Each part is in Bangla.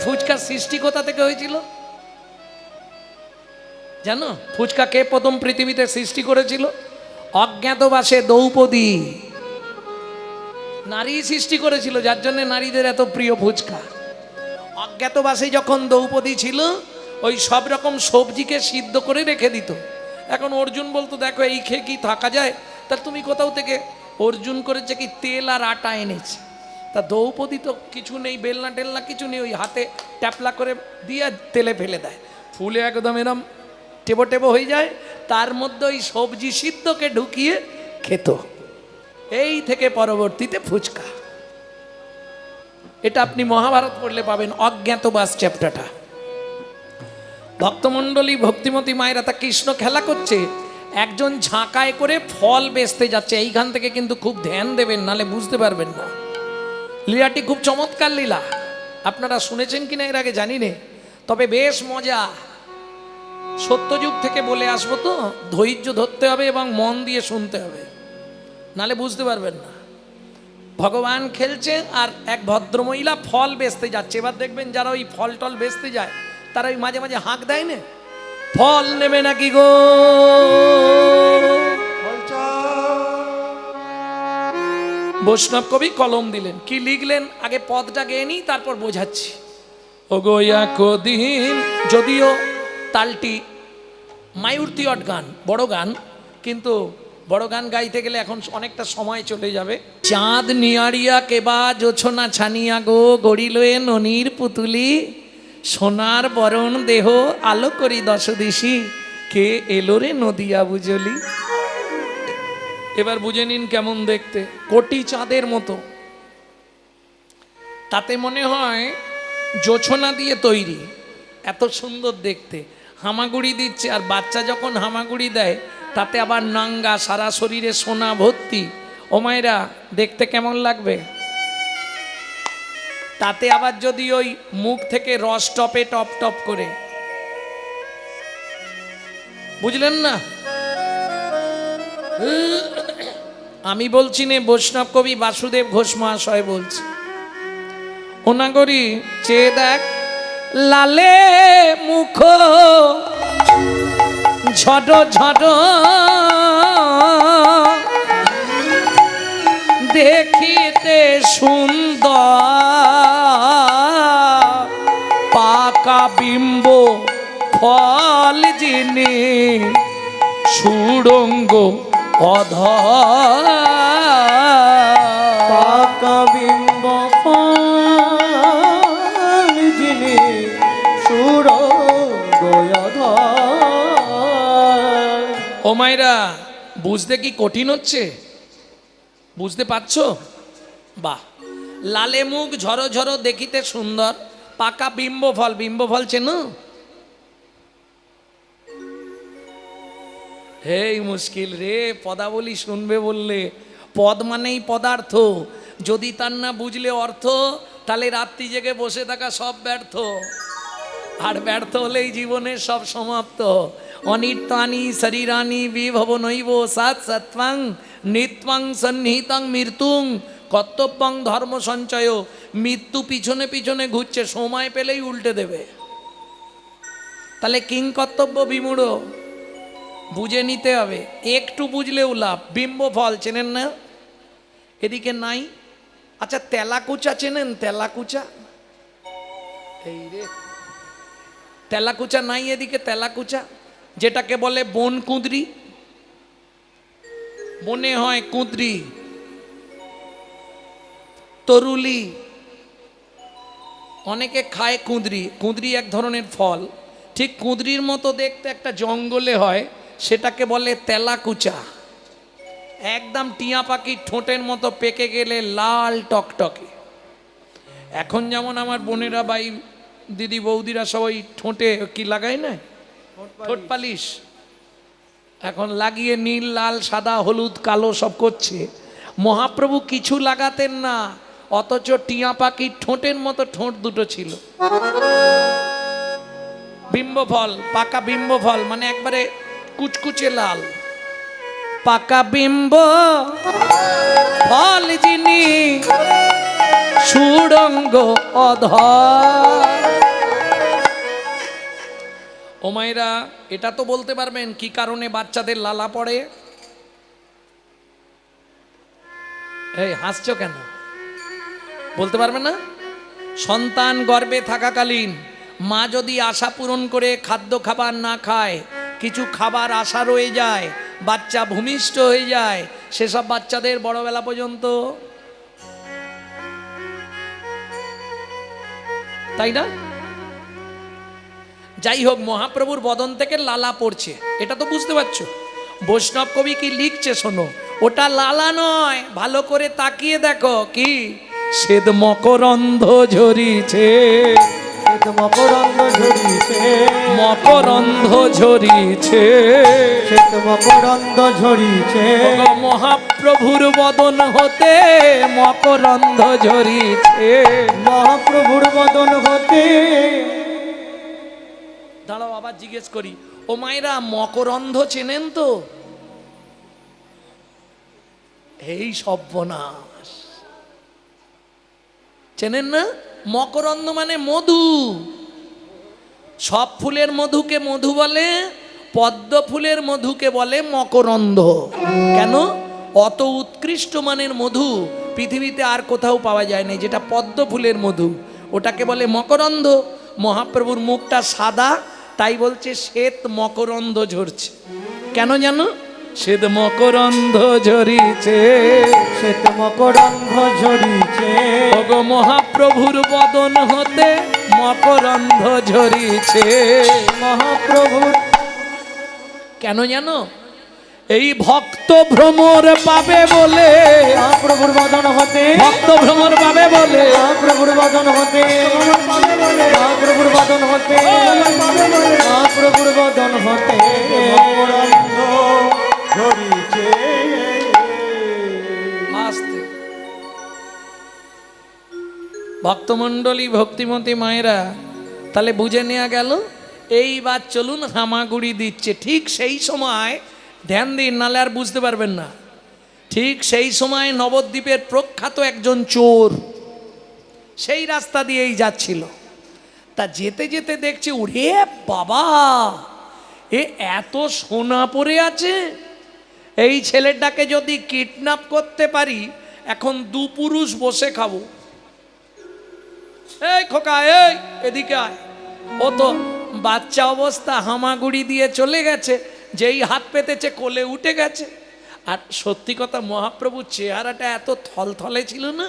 ফুচকার সৃষ্টি কোথা থেকে হয়েছিল জানো? ফুচকা কে প্রথম পৃথিবীতে সৃষ্টি করেছিল? অজ্ঞাতবাসে দ্রৌপদী নারী সৃষ্টি করেছিল, যার জন্য নারীদের এত প্রিয় ফুচকা। অজ্ঞাতবাসে যখন দ্রৌপদী ছিল, ওই সব রকম সবজিকে সিদ্ধ করে রেখে দিত। এখন অর্জুন বলতো, দেখো এই খেয়ে কি থাকা যায়? তা তুমি কোথাও থেকে, অর্জুন করেছে কি তেল আর আটা এনেছে। তা দ্রৌপদী তো কিছু নেই, বেলনা টেলনা কিছু নেই, ওই হাতে ট্যাপলা করে দিয়ে তেলে ফেলে দেয়, ফুলে একদম এরম টেবো টেবো হয়ে যায়। তার মধ্যে ওই সবজি সিদ্ধকে ঢুকিয়ে খেত। এই থেকে পরবর্তীতে ফুচকা। এটা আপনি মহাভারত পড়লে পাবেন, অজ্ঞাতবাস চ্যাপ্টারটা। ভক্তমণ্ডলী, ভক্তিমতী মায়েরা, তা কৃষ্ণ খেলা করছে, একজন ঝাঁকায় করে ফল বেচতে যাচ্ছে। এইখান থেকে কিন্তু খুব ধ্যান দেবেন, নালে বুঝতে পারবেন না। লীলাটি খুব চমৎকার লীলা, আপনারা শুনেছেন কিনা এর আগে জানি না, তবে বেশ মজা। সত্যযুগ থেকে বলে আসবো তো, ধৈর্য ধরতে হবে এবং মন দিয়ে শুনতে হবে, নালে বুঝতে পারবেন না। ভগবান খেলছে আর এক ভদ্রমহিলা ফল বেচতে যাচ্ছে। এবার দেখবেন যারা ওই ফল টল বেচতে যায়, তারা ওই মাঝে মাঝে হাঁক দেয় না, ফল নেবে নাকি গো? বৈষ্ণব কবি কলম দিলেন, কি লিখলেন আগে পদটা গেয়ে নি, তারপর বোঝাচ্ছি। ও গোয়া কদিন, যদিও তালটি মায়ূর্তিয়ট গান, বড় গান, কিন্তু বড় গান গাইতে গেলে এখন অনেকটা সময় চলে যাবে। চাঁদ নিয়ারিয়া কেবা জোছনা ছানিয়া গো, গড়িলয়ে ননির পুতুলি, সোনার বরণ দেহ আলো করি দশ দিশি, কে এলো রে নদিয়া বুঝলি। এবার বুঝে নিন কেমন দেখতে, কোটি চাঁদের মতো। তাতে মনে হয় জোছনা দিয়ে তৈরি, এত সুন্দর দেখতে। হামাগুড়ি দিচ্ছে, আর বাচ্চা যখন হামাগুড়ি দেয় তাতে আবার নাঙ্গা, সারা শরীরে সোনা ভর্তি। ও মায়েরা, দেখতে কেমন লাগবে? তাতে আবার যদি ওই মুখ থেকে রস টপে টপ টপ করে, বুঝলেন না? আমি বলছি না, বৈষ্ণব কবি বাসুদেব ঘোষ মহাশয় বলছে। ওনাগরি চেয়ে দেখ, লালে মুখ ঝড় ঝড় দেখিতে সুন্দর, পাকা বিম্ব ফল যিনি সুড়ঙ্গ অধর, পাকা বিম্ব ফল যিনি সুড়ঙ্গ অধর। ও মায়েরা, বুঝতে কি কঠিন হচ্ছে? বুঝতে পারছো? বাহ। লালে মুখ ঝরো ঝরো দেখিতে সুন্দর, পাকা বিম্ব ফল। বিম্ব ফল চেনো? হেই মুশকিল রে, পদাবলী শুনবে বললে। পদ মানেই পদার্থ, যদি তার না বুঝলে অর্থ, তাহলে রাত্রি জেগে বসে থাকা সব ব্যর্থ। আর ব্যর্থ হলেই জীবনের সব সমাপ্ত। অনিত্যানি শরীরানি বিভব নৈব সাত সত্ত্বাং নিত্যাং সন্নিহিতাং মৃত্যুং কর্তব্যং ধর্ম সঞ্চয়। মৃত্যু পিছনে পিছনে ঘুরছে, সময় পেলেই উল্টে দেবে। তাহলে কিং কর্তব্য বিমূঢ়, বুঝে নিতে হবে। একটু বুঝলেও লাভ। বিম্ব ফল চেনেন না? এদিকে নাই। আচ্ছা, তেলাকুচা চেনেন? তেলাকুচা, এই রে, তেলাকুচা নাই এদিকে। তেলাকুচা যেটাকে বলে বন কুঁদরি, বনে হয় কুঁদরি, তরুলি, অনেকে খায় কুঁদরি। কুঁদরি এক ধরনের ফল, ঠিক কুঁদরির মতো দেখতে একটা জঙ্গলে হয়, সেটাকে বলে তেলাকুচা। একদম টিয়া পাখির ঠোঁটের মতো পেকে গেলে লাল টকটকে। এখন যেমন আমার বোনেরা, বাই দিদি বৌদিরা সবাই ঠোঁটে কি লাগায় না, ঠোঁট পালিশ, এখন লাগিয়ে নীল লাল সাদা হলুদ কালো সব করছে। মহাপ্রভু কিছু লাগাতেন না, অথচ টিয়া পাখির ঠোঁটের মতো ঠোঁট দুটো ছিল। বিম্ব ফল, পাকা বিম্ব ফল মানে একবারে কুচকুচে লাল। পাকা বিম্ব ফল যিনি সুড়ঙ্গ অধর, ও মায়েরা, এটা তো বলতে পারবেন কি কারণে বাচ্চাদের লালা পড়ে? এই হাসছো কেন? বলতে পারবে না? সন্তান গর্ভে থাকাকালীন মা যদি আশা পূরণ করে খাদ্য খাবার না খায়, কিছু খাবার আশা রয়ে যায়, বাচ্চা ভূমিষ্ঠ হয়ে যায়, সেসব বাচ্চাদের বড়বেলা পর্যন্ত, তাই না? যাই হোক, মহাপ্রভুর বদন থেকে লালা পড়ছে, এটা তো বুঝতে পারছো। বৈষ্ণব কবি কি লিখছে শোনো, ওটা লালা নয়, ভালো করে তাকিয়ে দেখো, কি শ্বেত মকরন্ধ ঝরিছে, শ্বেত মকরন্ধ ঝরিছে, মকরন্ধ ঝরিছে, শ্বেত মকরন্ধ ঝরিছে, ওগো মহাপ্রভুর বদন হতে মকরন্ধ ঝরিছে। মহাপ্রভুর বদন হতে। দাঁড়াও, আবার জিজ্ঞেস করি, ও মায়েরা মকরন্ধ চেনেন তো? এই সর্বনাশ, চেনেন না? মকরন্ধ মানে মধু। সব ফুলের মধুকে মধু বলে, পদ্ম ফুলের মধুকে বলে মকরন্ধ। কেন? অত উৎকৃষ্ট মানের মধু পৃথিবীতে আর কোথাও পাওয়া যায় না, যেটা পদ্ম ফুলের মধু, ওটাকে বলে মকরন্ধ। মহাপ্রভুর মুখটা সাদা, তাই বলছে শ্বেত মকরন্ধ ঝরছে। কেন জানো? শ্বেত মকরন্ধ ঝরিছে, শ্বেত মকরন্ধ ঝরিছে, ওগো মহাপ্রভুর বদন হতে মকরন্ধ ঝরিছে। মহাপ্রভুর। কেন জানো? এই ভক্ত ভ্রমর পাবে বলে, মহাপ্রভুর বদন হতে, ভক্ত ভ্রমর পাবে বলে, মহাপ্রভুর বদন হতে, মহাপ্রভুর বদন হতে, মহাপ্রভুর বদন হতে মকরন্ধ ঝরিছে। আসতে ভক্তমণ্ডলী, ভক্তিমতী মায়েরা, তাহলে বুঝে নেওয়া গেল। এইবার চলুন, হামাগুড়ি দিচ্ছে, ঠিক সেই সময় ধ্যান দিন, নালে আর বুঝতে পারবেন না। ঠিক সেই সময় নবদ্বীপের প্রখ্যাত একজন চোর সেই রাস্তা দিয়েই যাচ্ছিল। তা যেতে যেতে দেখছে, ওরে বাবা, এ এত সোনা পড়ে আছে, এই ছেলেটাকে যদি কিডন্যাপ করতে পারি, এখন দু পুরুষ বসে খাবো। এই খোকা, এই এদিকে আয়। ও তো বাচ্চা অবস্থা, হামাগুড়ি দিয়ে চলে গেছে, যেই হাত পেতেছে কোলে উঠে গেছে। আর সত্যি কথা, মহাপ্রভুর চেহারাটা এত থলথলে ছিল না,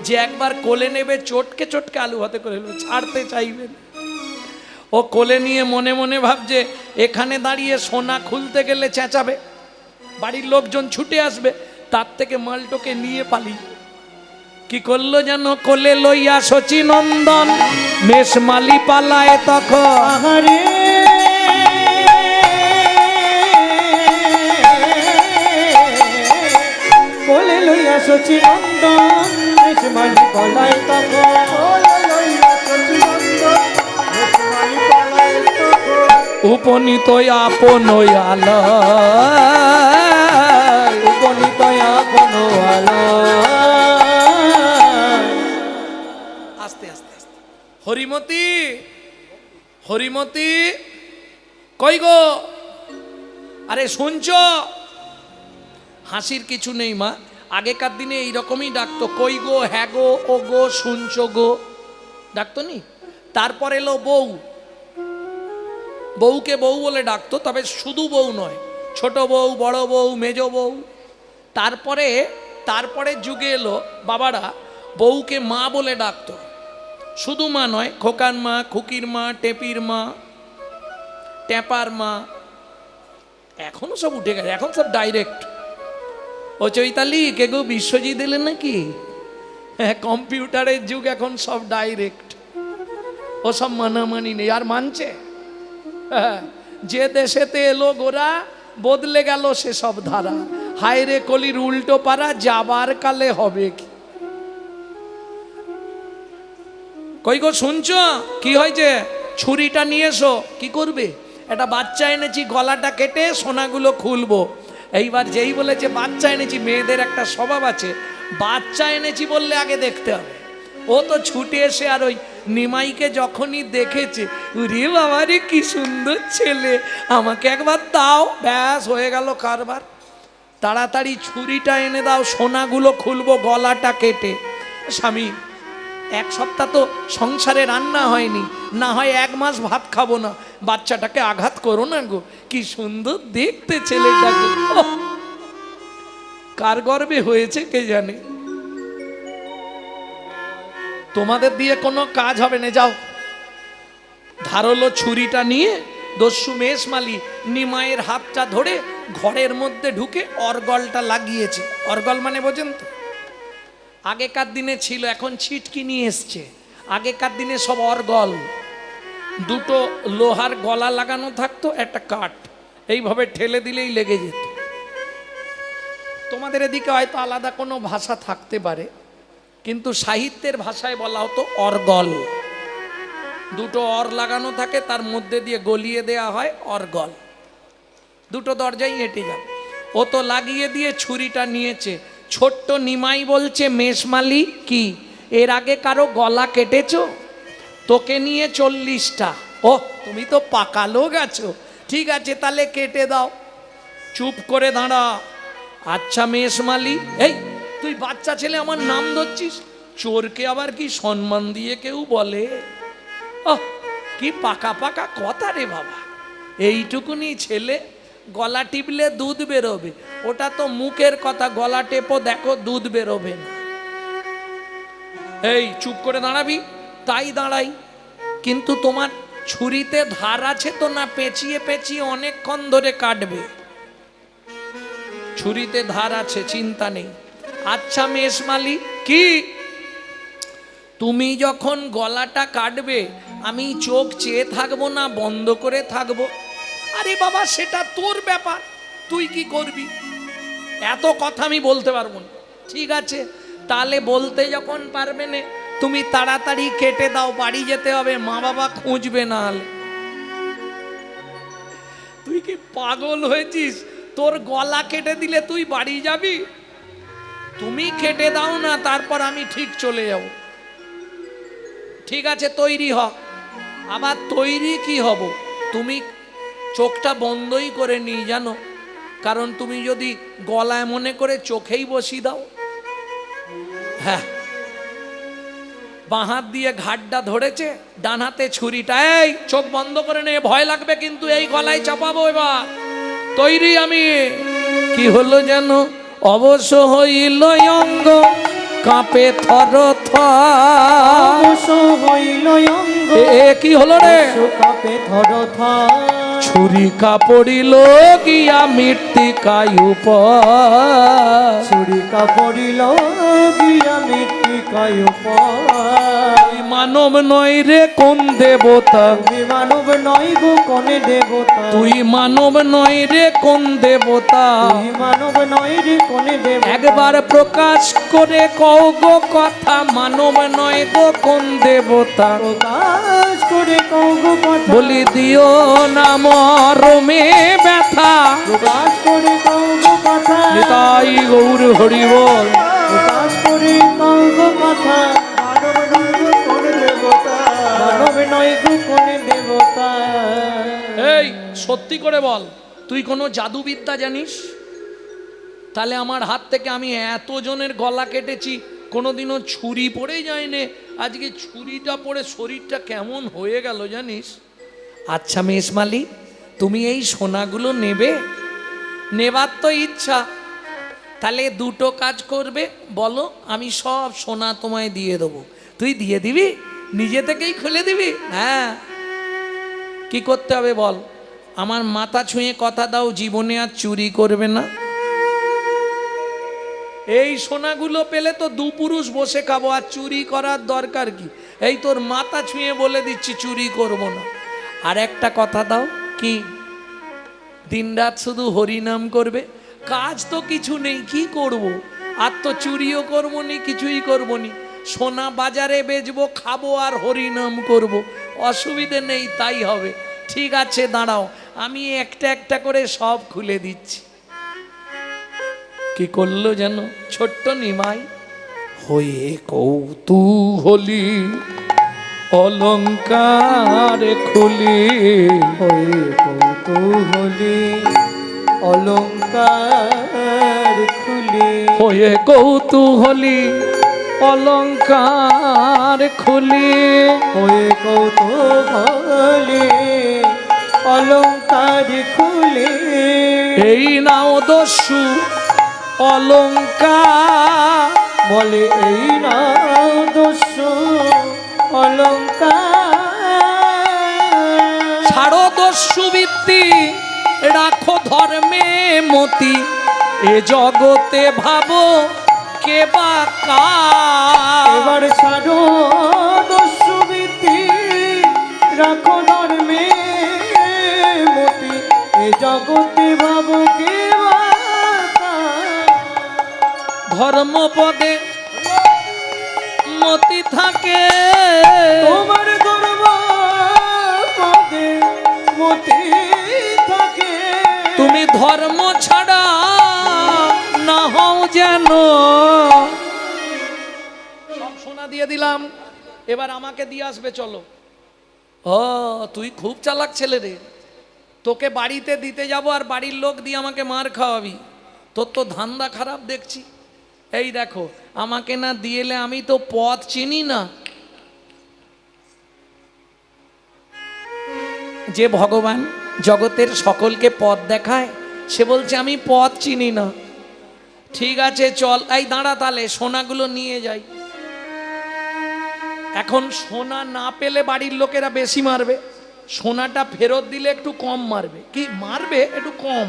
যে একবার কোলে নেবে চটকে চটকে আলু ভাতে করে ছাড়তে চাইবেন। ও কোলে নিয়ে মনে মনে ভাবছে, এখানে দাঁড়িয়ে সোনা খুলতে গেলে চেঁচাবে, বাড়ির লোকজন ছুটে আসবে, তার থেকে মালটোকে নিয়ে পালি। কি করলো যেন, কোলে লইয়া শচীনন্দন মেষমালি পালায় তখন। আহারে কোলে লইয়া শচীনন্দন মেষমালি পালায় তখন, কোলে লইয়া শচীনন্দন মেষমালি পালায় তখন, উপনীত আপন আলো, উপনীত আপন আলো। আস্তে আস্তে আস্তে, হরিমতি, হরিমতি, কই গো? আরে শুনছো? হাসির কিছু নেই মা, আগেকার দিনে এইরকমই ডাকতো, কই গো, হ্যাঁ গো, ও গো, শুনছো গো, ডাকতো নি। তারপর এলো বউ, বউকে বউ বলে ডাকতো, তবে শুধু বউ নয়, ছোট বউ, বড় বউ, মেজ বউ। তারপরে তারপরে যুগে এলো বাবারা বউকে মা বলে ডাকতো, শুধু মা নয়, খোকার মা, খুকির মা, টেপির মা, টেপার মা। এখনো সব উঠে গেছে, এখন সব ডাইরেক্ট। ও চৈতালি, কে গো বিশ্বজিৎ এলেন নাকি? হ্যাঁ, কম্পিউটারের যুগ, এখন সব ডাইরেক্ট। ও সব মানামানি নেই, আর মানছে? হ্যাঁ, যে দেশেতে এলো গোরা, বদলে গেল সে সব ধারা। হায় রে কলির উল্টো পারা, যাবার কালে হবে কি? কই গো শুনছো? কি হয়েছে? ছুরিটা নিয়ে এসো। কি করবে? একটা বাচ্চা এনেছি, গলাটা কেটে সোনাগুলো খুলবো। এইবার যেই বলেছে বাচ্চা এনেছি, মেয়েদের একটা স্বভাব আছে, বাচ্চা এনেছি বললে আগে দেখতে হবে। ও তো ছুটে এসে আর ওই নিমাইকে যখনই দেখেছে, রে বাবা রে কি সুন্দর ছেলে, আমাকে একবার দাও, ব্যাস হয়ে গেল কারবার। তাড়াতাড়ি ছুরিটা এনে দাও, সোনাগুলো খুলবো, গলাটা কেটে। স্বামী, এক সপ্তাহ তো সংসারে রান্না হয়নি, না হয় 1 মাস ভাত খাবো না, বাচ্চাটাকে আঘাত করো না গো, কি সুন্দর দেখতে ছেলেটাকে। ওহ, কার গর্বে হয়েছে কে জানে। তোমাদের দিয়ে কোনো কাজ হবে না, যাও। ধারালো ছুরিটা নিয়ে দস্যু মেষমালি নিমাইয়ের হাতটা ধরে ঘরের মধ্যে ঢুকে অর্গলটা লাগিয়েছে। অর্গল মানে বোঝেন তো? আগেকার দিনে ছিল, এখন ছিটকি নিয়ে এসছে। আগেকার দিনে সব অর্গল, দুটো লোহার গলা লাগানো থাকতো, একটা কাঠ, এইভাবে ঠেলে দিলেই লেগে যেত। তোমাদের এদিকে হয়তো আলাদা কোনো ভাষা থাকতে পারে, কিন্তু সাহিত্যের ভাষায় বলা হতো অর্গল। দুটো অর লাগানো থাকে, তার মধ্যে দিয়ে গলিয়ে দেয়া হয় অর্গল। দুটো দরজাই হেঁটে যান। ও তো লাগিয়ে দিয়ে ছুরিটা নিয়েছে। ছোট্ট নিমাই বলছে, মেষমালি কি এর আগে কারো গলা কেটেছো? তোকে নিয়ে 40টা। ও, তুমি তো পাকা লোক আছো, ঠিক আছে তাহলে কেটে দাও। চুপ করে দাঁড়া। আচ্ছা মেষমালি, এই তুই বাচ্চা ছেলে আমার নাম ধরছিস? চোরকে আবার কি সম্মান দিয়ে কেউ বলে? কি পাকা পাকা কথা রে বাবা। এইটুকুনি ছেলে, গলা টিপলে দুধ বেরোবে, ওটা তো মুখের কথা, গলা টেপো দেখো দুধ বেরোবে না। এই চুপ করে দাঁড়াবি? তাই দাঁড়াই, কিন্তু তোমার ছুরিতে ধার আছে তো না? পেঁচিয়ে পেঁচিয়ে অনেকক্ষণ ধরে কাটবে। ছুরিতে ধার আছে, চিন্তা নেই। আচ্ছা মেষমালি, কি তুমি যখন গলাটা কাটবে আমি চোখ চেয়ে থাকবো না বন্ধ করে থাকবো? আরে বাবা, সেটা তোর ব্যাপার, তুই কি করবি? এত কথা আমি বলতে পারবো না। ঠিক আছে, তাহলে বলতে যখন পারবে না, তুমি তাড়াতাড়ি কেটে দাও, বাড়ি যেতে হবে, মা বাবা খুঁজবে না হলে। তুই কি পাগল হয়েছিস? তোর গলা কেটে দিলে তুই বাড়ি যাবি? তুমি কেটে দাও না, তারপর আমি ঠিক চলে যাব। ঠিক আছে, তৈরি হ। আবার তৈরি কি হব? তুমি চোখটা বন্ধই করে নিই, জানো, কারণ তুমি যদি গলায় মনে করে চোখেই বসিয়ে দাও, হ্যাঁ, বাঁ হাত দিয়ে ঘাটটা ধরেছে, ডান হাতে ছুরিটা, এই চোখ বন্ধ করে নে, ভয় লাগবে কিন্তু, এই গলায় চাপাবো। এবার তৈরি আমি। কি হলো যেন? অবশ্য হইল অঙ্গ কাঁপে থর থর। হইল অঙ্গ, এ কি হলো রে? কাঁপে থর থর। ছুরি কাপড়িল গিয়া মৃত্তিকায় উপর। ছুরি কাপড়িল গিয়া মৃত্তিকায় উপর। তুই মানব নয় রে কোন দেবতা? তুমি মানব নয় গো কোন দেবতা। তুই মানব নয় রে কোন দেবতা? তুমি মানব নয় রে কোন দেবতা। একবার প্রকাশ করে কও গো কথা, মানব নয় গো কোন দেবতা? প্রকাশ করে কও গো কথা। বলি দিও না মরমে ব্যথা। প্রকাশ করে কও গো কথা। নিতাই গৌর হরি বল। প্রকাশ করে কও গো কথা। মানব নয় গো কোন দেবতা। মানব নয় গো কোন দেবতা। এই সত্যি করে বল, তুই কোনো জাদুবিদ্যা জানিস? তাহলে আমার হাত থেকে আমি এতজনের গলা কেটেছি, কোনোদিনও ছুরি পড়েই যায়নি, আজকে ছুরিটা পড়ে শরীরটা কেমন হয়ে গেল জানিস? আচ্ছা মেষমালি, তুমি এই সোনাগুলো নেবে? নেবার তো ইচ্ছা, তাহলে দুটো কাজ করবে, বলো, আমি সব সোনা তোমায় দিয়ে দেবো। তুই দিয়ে দিবি? নিজে থেকেই খুলে দিবি? হ্যাঁ। কি করতে হবে বল? আমার মাথা ছুঁয়ে কথা দাও, জীবনে আর চুরি করবে না। এই সোনাগুলো পেলে তো দুপুরুষ বসে খাবো, আর চুরি করার দরকার কি? এই তোর মাথা ছুঁয়ে বলে দিচ্ছি, চুরি করব না। আর একটা কথা দাও, কি? দিনরাত শুধু হরিনাম করবে, কাজ তো কিছু নেই, কি করব? আর তো চুরিও করবো নি, কিছুই করবো নি, সোনা বাজারে বেচবো, খাবো আর হরিনাম করব, অসুবিধে নেই, তাই হবে। ঠিক আছে দাঁড়াও, আমি একটা একটা করে সব খুলে দিচ্ছি। কি করলো যেন ছোট্ট নিমাই? হয়ে কৌতূহলী অলংকার খুলি, হয়ে কৌতূহলী অলংকার খুলি, হয়ে কৌতূহলী অলংকার খুলি, হয়ে কৌতূহলী অলংকার খুলি। এই নাও দস্যু অলংকার, বলে এই নাও দস্যু অলংকার। ছাড়ো দস্যু বৃত্তি, রাখো ধর্মে মতি, এ জগতে ভাবো কে বা কার। এবার ছাড়ো দস্যু বৃত্তি, রাখো ধর্মে মতি, এ জগতে ভাবো কে বা কার। ধর্মপদে মতি থাকে, তোমার গর্ব পদে মতি থাকে। তুমি ধর্ম ছাড়া না হও যেন। সব সোনা দিয়ে দিলাম, এবার আমাকে দিয়ে আসবে চলো। ও তুই খুব চালাক ছেলে রে, তোকে বাড়িতে দিতে যাব আর বাড়ির লোক দিয়ে আমাকে মার খাওয়াবি, তোর তো ধান্দা খারাপ দেখছি। এই দেখো, আমাকে না দিয়েলে আমি তো পথ চিনি না। যে ভগবান জগতের সকলকে পথ দেখায়, সে বলছে আমি পথ চিনি না। ঠিক আছে চল, এই দাঁড়া, তাহলে সোনাগুলো নিয়ে যাই। এখন সোনা না পেলে বাড়ির লোকেরা বেশি মারবে, সোনাটা ফেরত দিলে একটু কম মারবে। কি মারবে? একটু কম।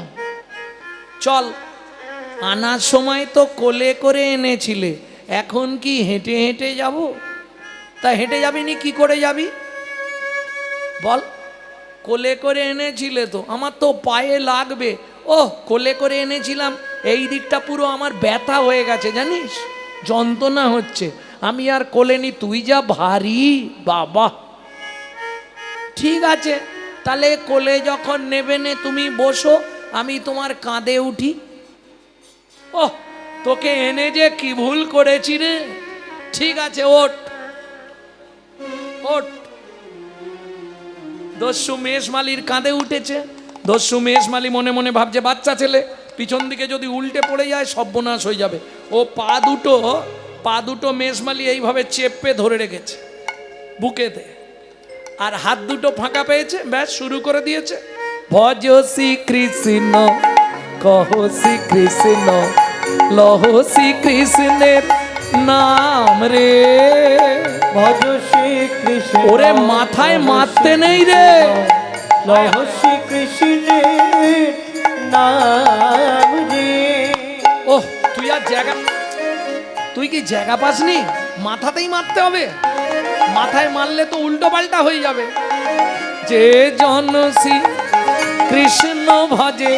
চল, আনার সময় তো কোলে করে এনেছিলে, এখন কি হেঁটে হেঁটে যাব? তা হেঁটে যাবি নি, কি করে যাবি বল? কোলে করে এনেছিলে তো, আমার তো পায়ে লাগবে। ও কোলে করে এনেছিলাম, এই দিকটা পুরো আমার ব্যথা হয়ে গেছে জানিস, যন্ত্রণা হচ্ছে, আমি আর কোলে নি। তুই যা ভারী বাবা। ঠিক আছে, তাহলে কোলে যখন নেবে নে, তুমি বসো, আমি তোমার কাঁধে উঠি। ও তোকে এনে যে কি ভুল করেছি রে। ঠিক আছে, ওঠ ওঠ। দস্যু মেষমালির কাঁধে উঠেছে। দস্যু মেষমালি মনে মনে ভাবছে বাচ্চা ছেলে, পিছন দিকে যদি উল্টে পড়ে যায় সর্বনাশ হয়ে যাবে। ও পা দুটো মেষমালি এইভাবে চেপে ধরে রেখেছে বুকেতে, আর হাত দুটো ফাঁকা পেয়েছে, ব্যাস শুরু করে দিয়েছে। ভজ শ্রী কৃষ্ণ, কহ শ্রী কৃষ্ণ, লহ শ্রী কৃষ্ণের নাম রে। ভজ শ্রী কৃষ্ণ, ওরে মাথায় মারতে নেই রে। লহ শ্রী কৃষ্ণের নাম রে। ওহ তুই আর জায়গা, তুই কি জায়গা পাসনি? মাথাতেই মারতে হবে, মাথায় মারলে তো উল্টো পাল্টা হয়ে যাবে। যে জন শ্রী কৃষ্ণ ভজে,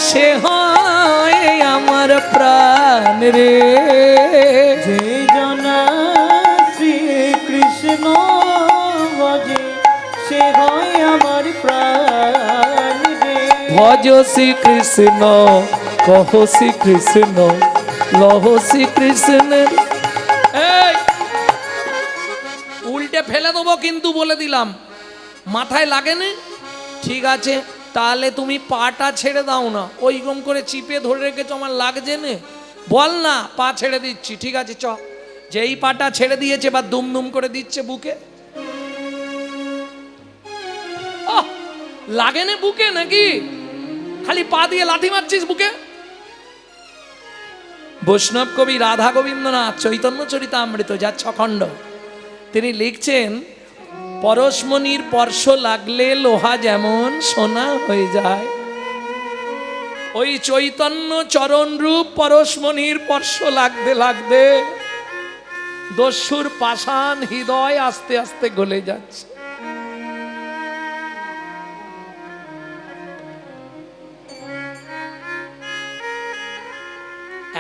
সে হয় আমার প্রাণ রে। যে জনা শ্রী কৃষ্ণ ভজে, সে হয় আমার প্রাণ রে। ভজ শ্রী কৃষ্ণ, কহ শ্রী কৃষ্ণ, লহ শ্রী কৃষ্ণের। এই উল্টে ফেলে দেবো কিন্তু, বলে দিলাম, মাথায় লাগেনি। ঠিক আছে, তাহলে তুমি পাটা ছেড়ে দাও না, ওইরকম করে চিপে ধরে রেখেছো, আমার লাগছে নে। বল না, পা ছেড়ে দিচ্ছি। ঠিক আছে চ। যেই পাটা ছেড়ে দিয়েছে বা দুম দুম করে দিচ্ছে বুকে। লাগেনি বুকে নাকি? খালি পা দিয়ে লাথি মারছিস বুকে। বৈষ্ণব কবি রাধা গোবিন্দনাথ চৈতন্য চরিতামৃত, যার 6 খণ্ড, তিনি লিখছেন, পরশমণির স্পর্শ লাগলে লোহা যেমন সোনা হয়ে যায়, ওই চৈতন্য চরণ রূপ পরশমণির স্পর্শ লাগতে লাগতে দস্যুর পাষাণ হৃদয় আস্তে আস্তে গলে যাচ্ছে।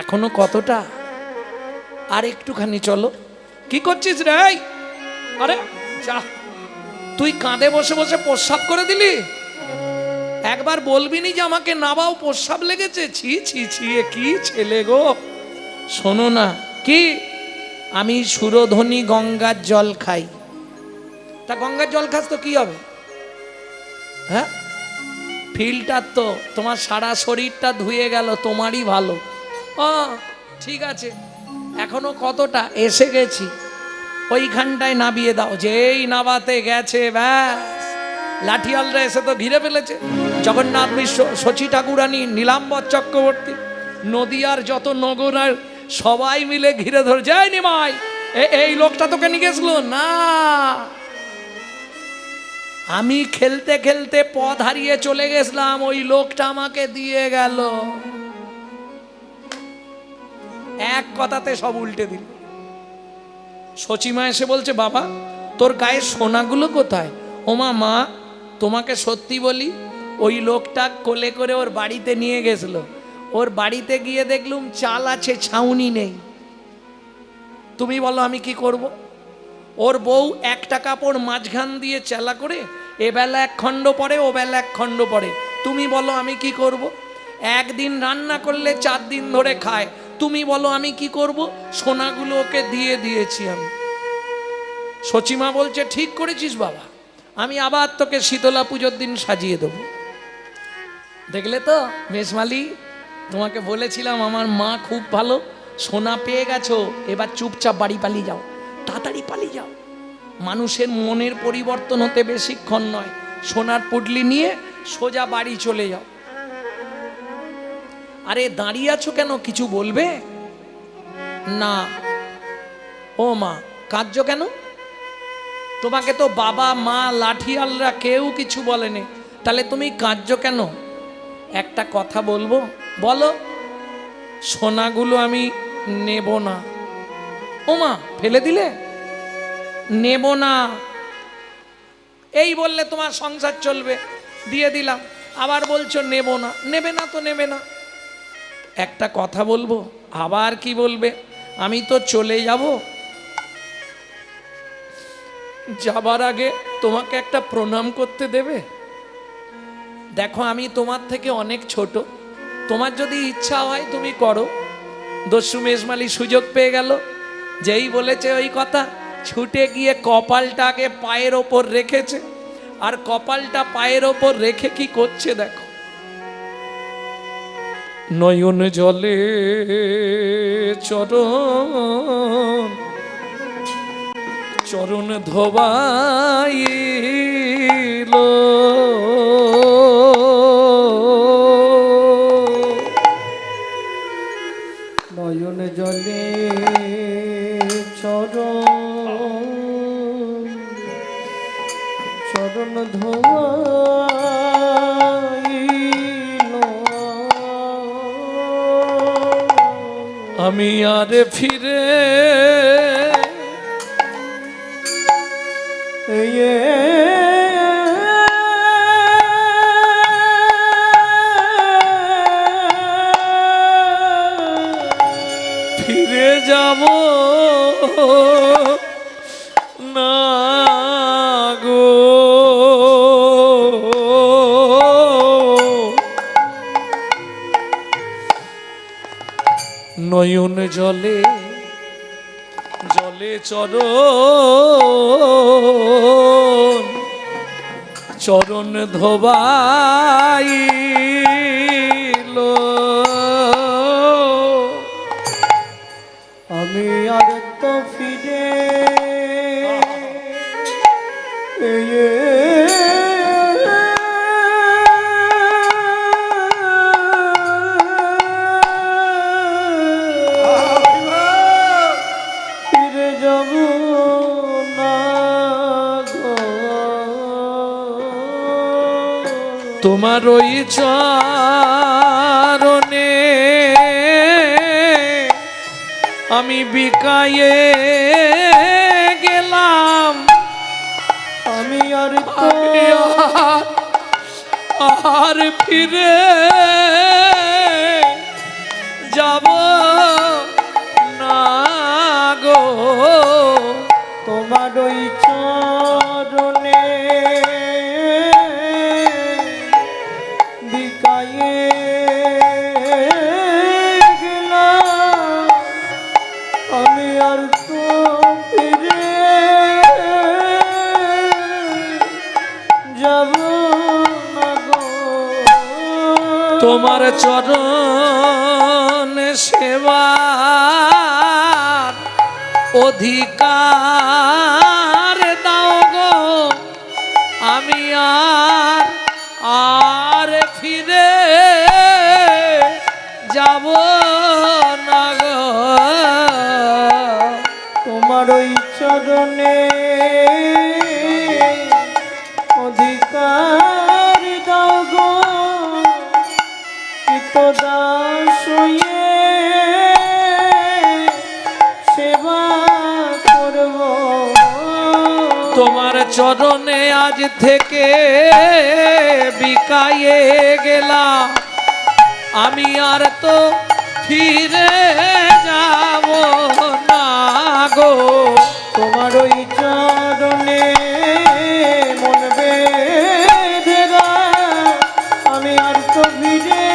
এখনো কতটা, আর একটুখানি চলো। কি করছিস রে? আরে যা, তুই কাঁধে বসে বসে প্রস্রাব করে দিলি। একবার বলবি নি যে আমাকে নাবাও, প্রস্রাব লেগেছে। ছি ছি ছি, কি ছেলে গো। শোনো না, কি আমি সুরধ্বনি গঙ্গার জল খাই, তা গঙ্গার জল খাস তো কি হবে? হ্যাঁ, ফিল্টার তো তোমার সারা শরীরটা ধুয়ে গেল, তোমারই ভালো। ও ঠিক আছে, এখনো কতটা এসে গেছি, ওইখানটায় নামিয়ে দাও। যেই নামাতে গেছে ব্যাস, লাঠিয়ালরা এসে তো ঘিরে ফেলেছে। জগন্নাথ মিশ্র, শচী ঠাকুরানী, নীলাম্বর চক্রবর্তী, নদিয়ার যত নগর আর সবাই মিলে ঘিরে ধরে, যাই নিমাই এই লোকটা তোকে নিয়ে গেছিল না। আমি খেলতে খেলতে পথ হারিয়ে চলে গেছিলাম, ওই লোকটা আমাকে দিয়ে গেল। এক কথাতে সব উল্টে দিল। সচিমা এসে বলছে, বাবা তোর গায়ের সোনাগুলো কোথায়? ওমা মা, তোমাকে সত্যি বলি, ওই লোকটা কোলে করে ওর বাড়িতে নিয়ে গেছিল। ওর বাড়িতে গিয়ে দেখলুম চাল আছে, ছাউনি নেই। তুমি বলো আমি কি করব? ওর বউ একটা কাপড় মাঝখান দিয়ে চেলা করে এবেলা এক খণ্ড পরে, ও বেলা এক খণ্ড পরে। তুমি বলো আমি কি করব? একদিন রান্না করলে 4 দিন ধরে খায়। তুমি বলো আমি কি করব? সোনাগুলো ওকে দিয়ে দিয়েছি আমি। সচিমা বলছে, ঠিক করেছিস বাবা, আমি আবার তোকে শীতলা পুজোর দিন সাজিয়ে দেব। দেখলে তো মেজমালি, তোমাকে বলেছিলাম আমার মা খুব ভালো। সোনা পেয়ে গেছো, এবার চুপচাপ বাড়ি পালিয়ে যাও, তাড়াতাড়ি পালিয়ে যাও। মানুষের মনের পরিবর্তন হতে বেশিক্ষণ নয়। সোনার পুডলি নিয়ে সোজা বাড়ি চলে যাও। আরে দাঁড়িয়ে আছো কেন, কিছু বলবে না? ও মা, কাঁদছো কেন? তোমাকে তো বাবা মা লাঠিয়ালরা কেউ কিছু বলেনি, তাহলে তুমি কাঁদছো কেন? একটা কথা বলবো, বলো। সোনাগুলো আমি নেব না। ও মা, ফেলে দিলে? নেব না এই বললে তোমার সংসার চলবে? দিয়ে দিলাম। আবার বলছো নেব না। নেবে না তো নেবে না। একটা কথা বলবো, আবার কি বলবে? আমি তো চলে যাব, যাবার আগে তোমাকে একটা প্রণাম করতে দেবে? দেখো আমি তোমার থেকে অনেক ছোট, তোমার যদি ইচ্ছা হয় তুমি করো। দস্যু মেজমালি সুযোগ পেয়ে গেল, যেই বলেছে ওই কথা, ছুটে গিয়ে কপালটাকে পায়ের ওপর রেখেছে। আর কপালটা পায়ের ওপর রেখে কি করছে দেখো, নয়ন জলে চরণ চরণ ধোবাইল, নয়ন জলে চরণ চরণ ধোয়াইল, আমি আর ফিরে ফিরে যাব না গো। নয়ন জলে জলে চরণ চরণ ধোবাইল, আমি আর তো ফিরে ফিরে যাব না গো। তোমার ওই চরণে আমি বিকায়ে গেলাম, আমি আর তো আর ফিরে যাব না গো। তোমার ওই চরণে বিকায়ে গেলাম, আমি আর তো ফিরে যাব না গো। তোমার চরণ সেবার অধিকার দাও গো, আমি আর ফিরে যাব না গো। তোমার ওই চরণে অধিকার দাও গো, কৃতদাস হয়ে সেবা করব। তোমার চরণে আজ থেকে বিকায়ে গেলাম, আমি আর তো ফিরে যাব না গো। তোমার ওই চরণে মন বেঁধেরা, আমি আর তো ফিরে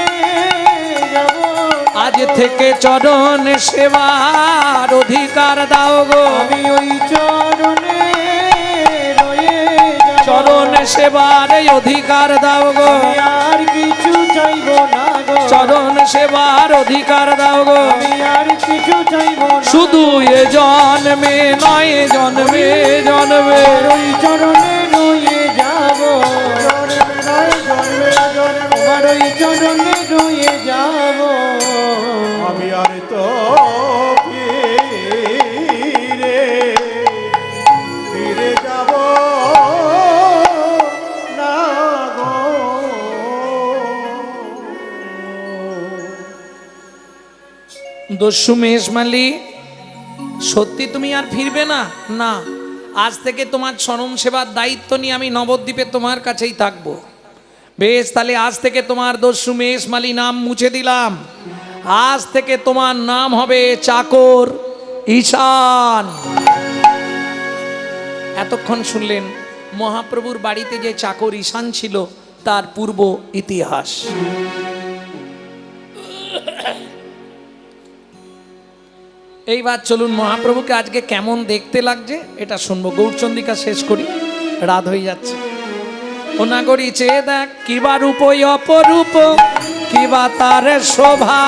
যাব। আজ থেকে চরণ সেবার অধিকার দাও গো, আমি ওই চরণে রয়ে যাব। চরণ সেবার অধিকার দাও গো, আমি আর কিছু চাইব না গো। চরণ সেবার অধিকার দাও গো। আমি আর কিছু চাইব না। শুধু এ জন্মে নয়, জন্মে জন্মে ওই চরণে রয়ে যাব। তোমার ওই চরণে রয়ে যাব। আমি আর তো ফিরে যাব না গো। দস্যু মেষমালি, সত্যি তুমি আর ফিরবে না? না, আজ থেকে তোমার চরণ সেবার দায়িত্ব নিয়ে আমি নবদ্বীপে তোমার কাছেই থাকবো। বেশ, তাহলে আজ থেকে তোমার দস্যু মেষমালি নাম মুছে দিলাম। আজ থেকে তোমার নাম হবে চাকর ঈশান। এতক্ষণ শুনলেন মহাপ্রভুর বাড়িতে যে চাকর ঈশান ছিল তার পূর্ব ইতিহাস। এইবার চলুন মহাপ্রভুকে আজকে কেমন দেখতে লাগছে এটা শুনবো। গৌরচন্দ্রিকা শেষ করি, রাত হয়ে যাচ্ছে। ও নাগরী চেয়ে দেখ, কিবা রূপ অপরূপ, কিবা তার শোভা।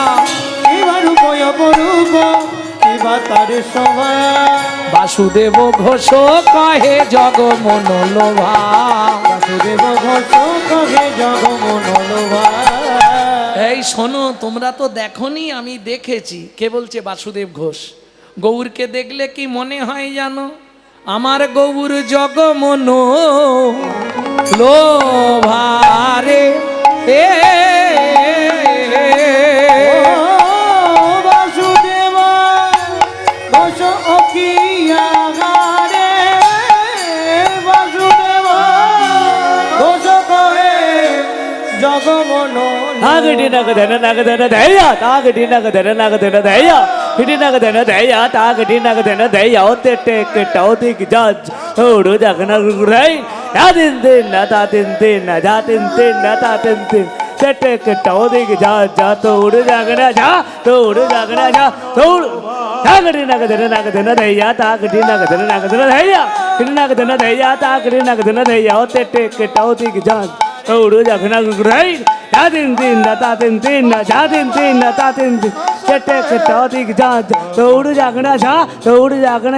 এবার রূপয় অপরূপ, কিবা তার শোভা। বাসুদেব ঘোষ কহে জগমন লোভা। বাসুদেব ঘোষ কহে জগমন লোভা। এই শোনো, তোমরা তো দেখোনি, আমি দেখেছি। কে বলছে? বাসুদেব ঘোষ। গৌরকে দেখলে কি মনে হয় জানো? আমার গৌর জগমন লোভারে এ বাসুদেব ঘোষ অকিয়াগারে। বাসুদেব ঘোষ কহে জগমন ತಾಗಡಿ ನಗದನ ನಗದನ ದಯ ತಾಗಡಿ ನಗದನ ನಗದನ ದಯ ಹಿಡಿ ನಗದನ ದಯ ತಾಗಡಿ ನಗದನ ದಯ ತೆಟ್ಟೆ ಕೆಟ್ಟೌದಿಗೆ ಜಜ್ ನೋಡು ಜಗನ ಗುರೈ ಯಾದಿನ್ ತಿನ್ನ ತಾತಿನ್ ತಿನ್ನ ಜಾತಿನ್ ತಿನ್ನ ತಾತಿನ್ ತಿನ್ ತೆಟ್ಟೆ ಕೆಟ್ಟೌದಿಗೆ ಜಜ್ ತೋಡು ಜಗನ ಜಾ ತೋಡು ಜಗನ ಜಾ ತೋಡು ತಾಗಡಿ ನಗದನ ನಗದನ ದಯ ತಾಗಡಿ ನಗದನ ನಗದನ ದಯ ಹಿಡಿ ನಗದನ ದಯ ತಾಗಡಿ ನಗದನ ದಯ ತೆಟ್ಟೆ ಕೆಟ್ಟೌದಿಗೆ ಜಜ್ ತೋಡು ಜಗನ ಗುರೈ ಯಾದಿನ್ ತಿನ್ನ ತಾತಿನ್ ತಿನ್ನ ಜಾತಿನ್ ತಿನ್ನ ತಾತಿನ್ ತಿನ್ ಕೆಟ್ಟೆ ಕೆಟ್ಟೌದಿಗೆ ಜಜ್ ತೋಡು ಜಗನ ಜಾ ತೋಡು ಜಗನ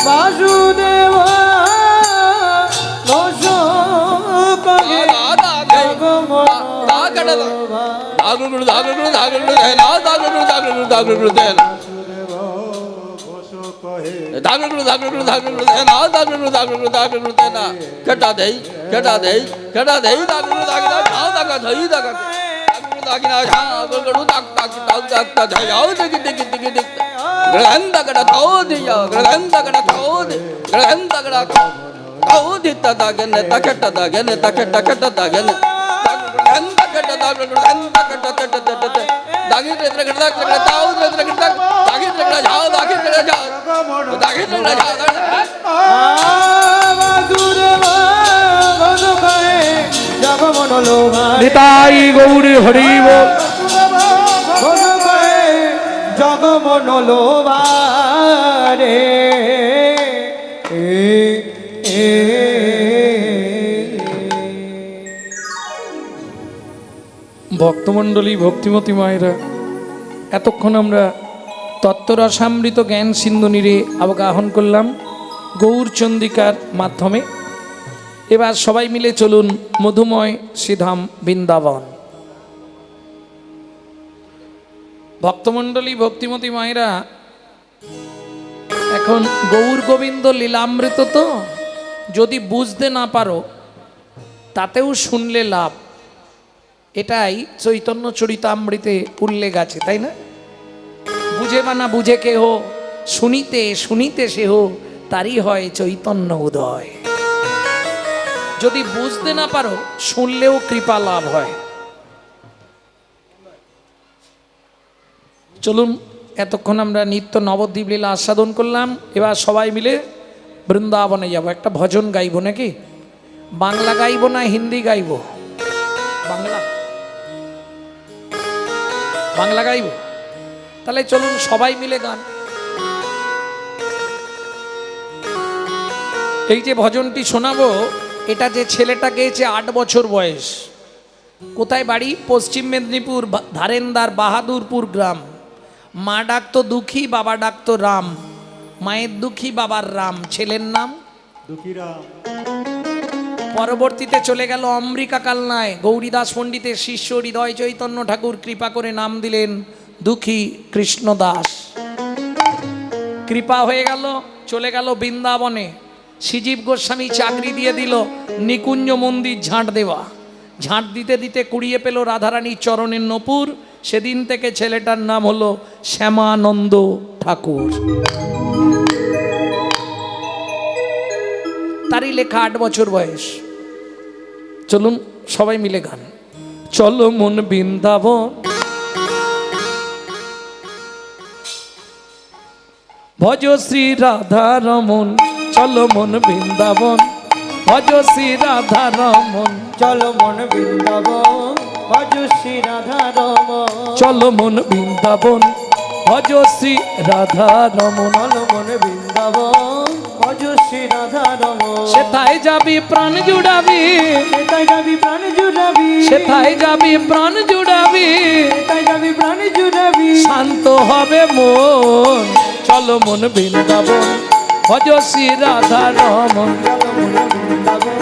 বাসুদেব ঘোষ কহে জগমন লোভা। বাসুদেব ঘোষ কহে জগমন লোভা। নিতাই গৌরী হরি বল। ঘোষ কহে জগমন লোভা রে। ভক্তমণ্ডলী, ভক্তিমতী মায়েরা, এতক্ষণ আমরা তত্ত্বরসামৃত জ্ঞান সিন্ধু নীরে অবগাহন করলাম গৌরচন্দিকার মাধ্যমে। এবার সবাই মিলে চলুন মধুময় শ্রীধাম বৃন্দাবন। ভক্তমণ্ডলী, ভক্তিমতী মায়েরা, এখন গৌর গোবিন্দ লীলামৃত, তো যদি বুঝতে না পারো তাতেও শুনলে লাভ, এটাই চৈতন্য চরিতামৃতে উল্লেখ আছে, তাই না? বুঝে বা না বুঝে কেহ, শুনিতে শুনিতে সেহ, তারই হয় চৈতন্য উদয়। যদি বুঝতে না পারো শুনলেও কৃপা লাভ হয়। চলুন, এতক্ষণ আমরা নিত্য নবদ্বীপ লীলা আস্বাদন করলাম। এবার সবাই মিলে বৃন্দাবনে যাব, একটা ভজন গাইব নাকি? বাংলা গাইব না হিন্দি গাইব? বাংলা বাংলা গাইব? তাহলে চলুন সবাই মিলে গান। এই যে ভজনটি শোনাবো, এটা যে ছেলেটা গেয়েছে 8 বছর বয়স। কোথায় বাড়ি? পশ্চিম মেদিনীপুর ধারেন্দার বাহাদুরপুর গ্রাম। মা ডাকতো দুঃখী, বাবা ডাকতো রাম। মায়ের দুঃখী, বাবার রাম, ছেলের নাম দুঃখীরা। পরবর্তীতে চলে গেল অম্বিকা কালনায়। গৌরীদাস পণ্ডিতের শিষ্য হৃদয় চৈতন্য ঠাকুর কৃপা করে নাম দিলেন দুঃখী কৃষ্ণদাস। কৃপা হয়ে গেল, চলে গেল বৃন্দাবনে। শ্রীজীব গোস্বামী চাকরি দিয়ে দিল নিকুঞ্জ মন্দির ঝাঁট দেওয়া। ঝাঁট দিতে দিতে কুড়িয়ে পেল রাধারানীর চরণের নপুর। সেদিন থেকে ছেলেটার নাম হলো শ্যামানন্দ ঠাকুর। তারই লেখা 8 বছর বয়স। চলুন সবাই মিলে গান। চলো মন বৃন্দাবন, ভজ শ্রী রাধা রমন। চলো মন বৃন্দাবন, ভজ শ্রী রাধা রমন। চলো মন বৃন্দাবন, ভজ শ্রী রাধা রমন। চলো মন বৃন্দাবন, ভজ শ্রী রাধা রমন। চলো মন বৃন্দাবন, ভজ শ্রী রাধা রমন। সেথায় যাবি প্রাণ জুড়াবি, সেটাই যাবি প্রাণ জুড়াবি, সেথায় যাবি প্রাণ জুড়াবি, সেটাই যাবি প্রাণ জুড়াবি। শান্ত হবে মন। চলো মন বৃন্দাবন, ভজ শ্রী রাধা রমন। চলো মন বৃন্দাবন,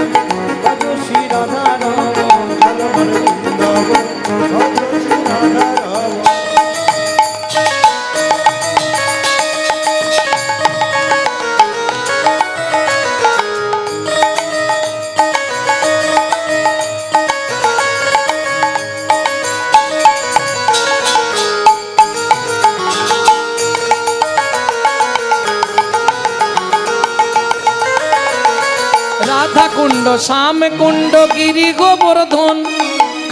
ভজ শ্রী রাধা রমন। চলো মন বৃন্দাবন, ভজ শ্রী রাধা রমন। রাধা কুণ্ড, শ্যাম কুণ্ড, গিরি গোবর্ধন,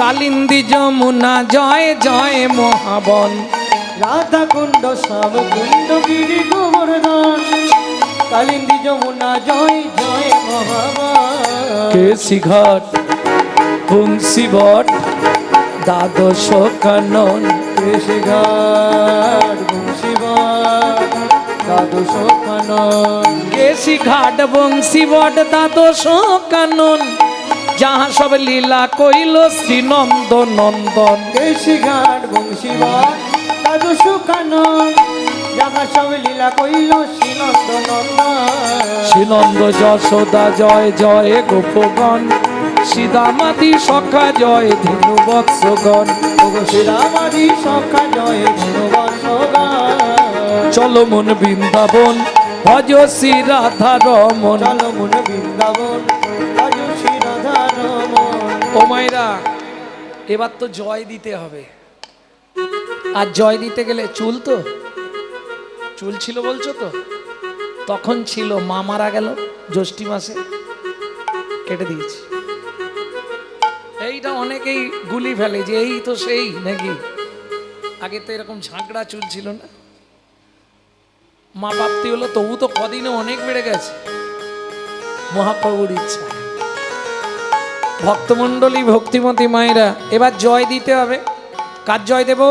কালিন্দী যমুনা, জয় জয় মহাবন। রাধা কুণ্ড, শ্যাম কুণ্ড, গিরি গোবর্ধন, কালিন্দী যমুনা, জয় জয় মহাবন। কেশি ঘাট, বংশী বট, দ্বাদশ কানন। কেশি ঘাট, বংশীবট, দ্বাদশ কানন। কেশি ঘাট, বংশী বট, দ্বাদশ কানন, যাহা সব লীলা কইল শ্রীনন্দ নন্দন। কেশি ঘাট, বংশীবট, দ্বাদশ কানন, যাহা সব লীলা কইল শ্রীনন্দ নন্দন। শ্রীনন্দ যশোদা জয় জয় গোপগণ, শ্রীদামাদি সখা জয় ধেনু বৎসগণ। শ্রীরামাদি সখা জয় ধনুবৎসগণ। চলো মন বৃন্দাবন, ভজ শ্রী রাধা রমন। চলো মন বৃন্দাবন, ভজ শ্রী রাধা রমন। ও মায়েরা, এবার তো জয় দিতে হবে। আর জয় দিতে গেলে চুল, তো চুল ছিল বলছো তো, তখন ছিল, মা মারা গেল জ্যৈষ্ঠী মাসে, কেটে দিয়েছি। এইটা অনেকেই গুলি ফেলে যে এই তো সেই নাকি। আগে তো এরকম ঝাঁকড়া চুল ছিল না। মা প্রাপ্তি হলো, তবু তো কদিনে অনেক বেড়ে গেছে মহাপ্রভুর ইচ্ছা। ভক্তমণ্ডলী, ভক্তিমতী মায়েরা, এবার জয় দিতে হবে। কার জয় দেব?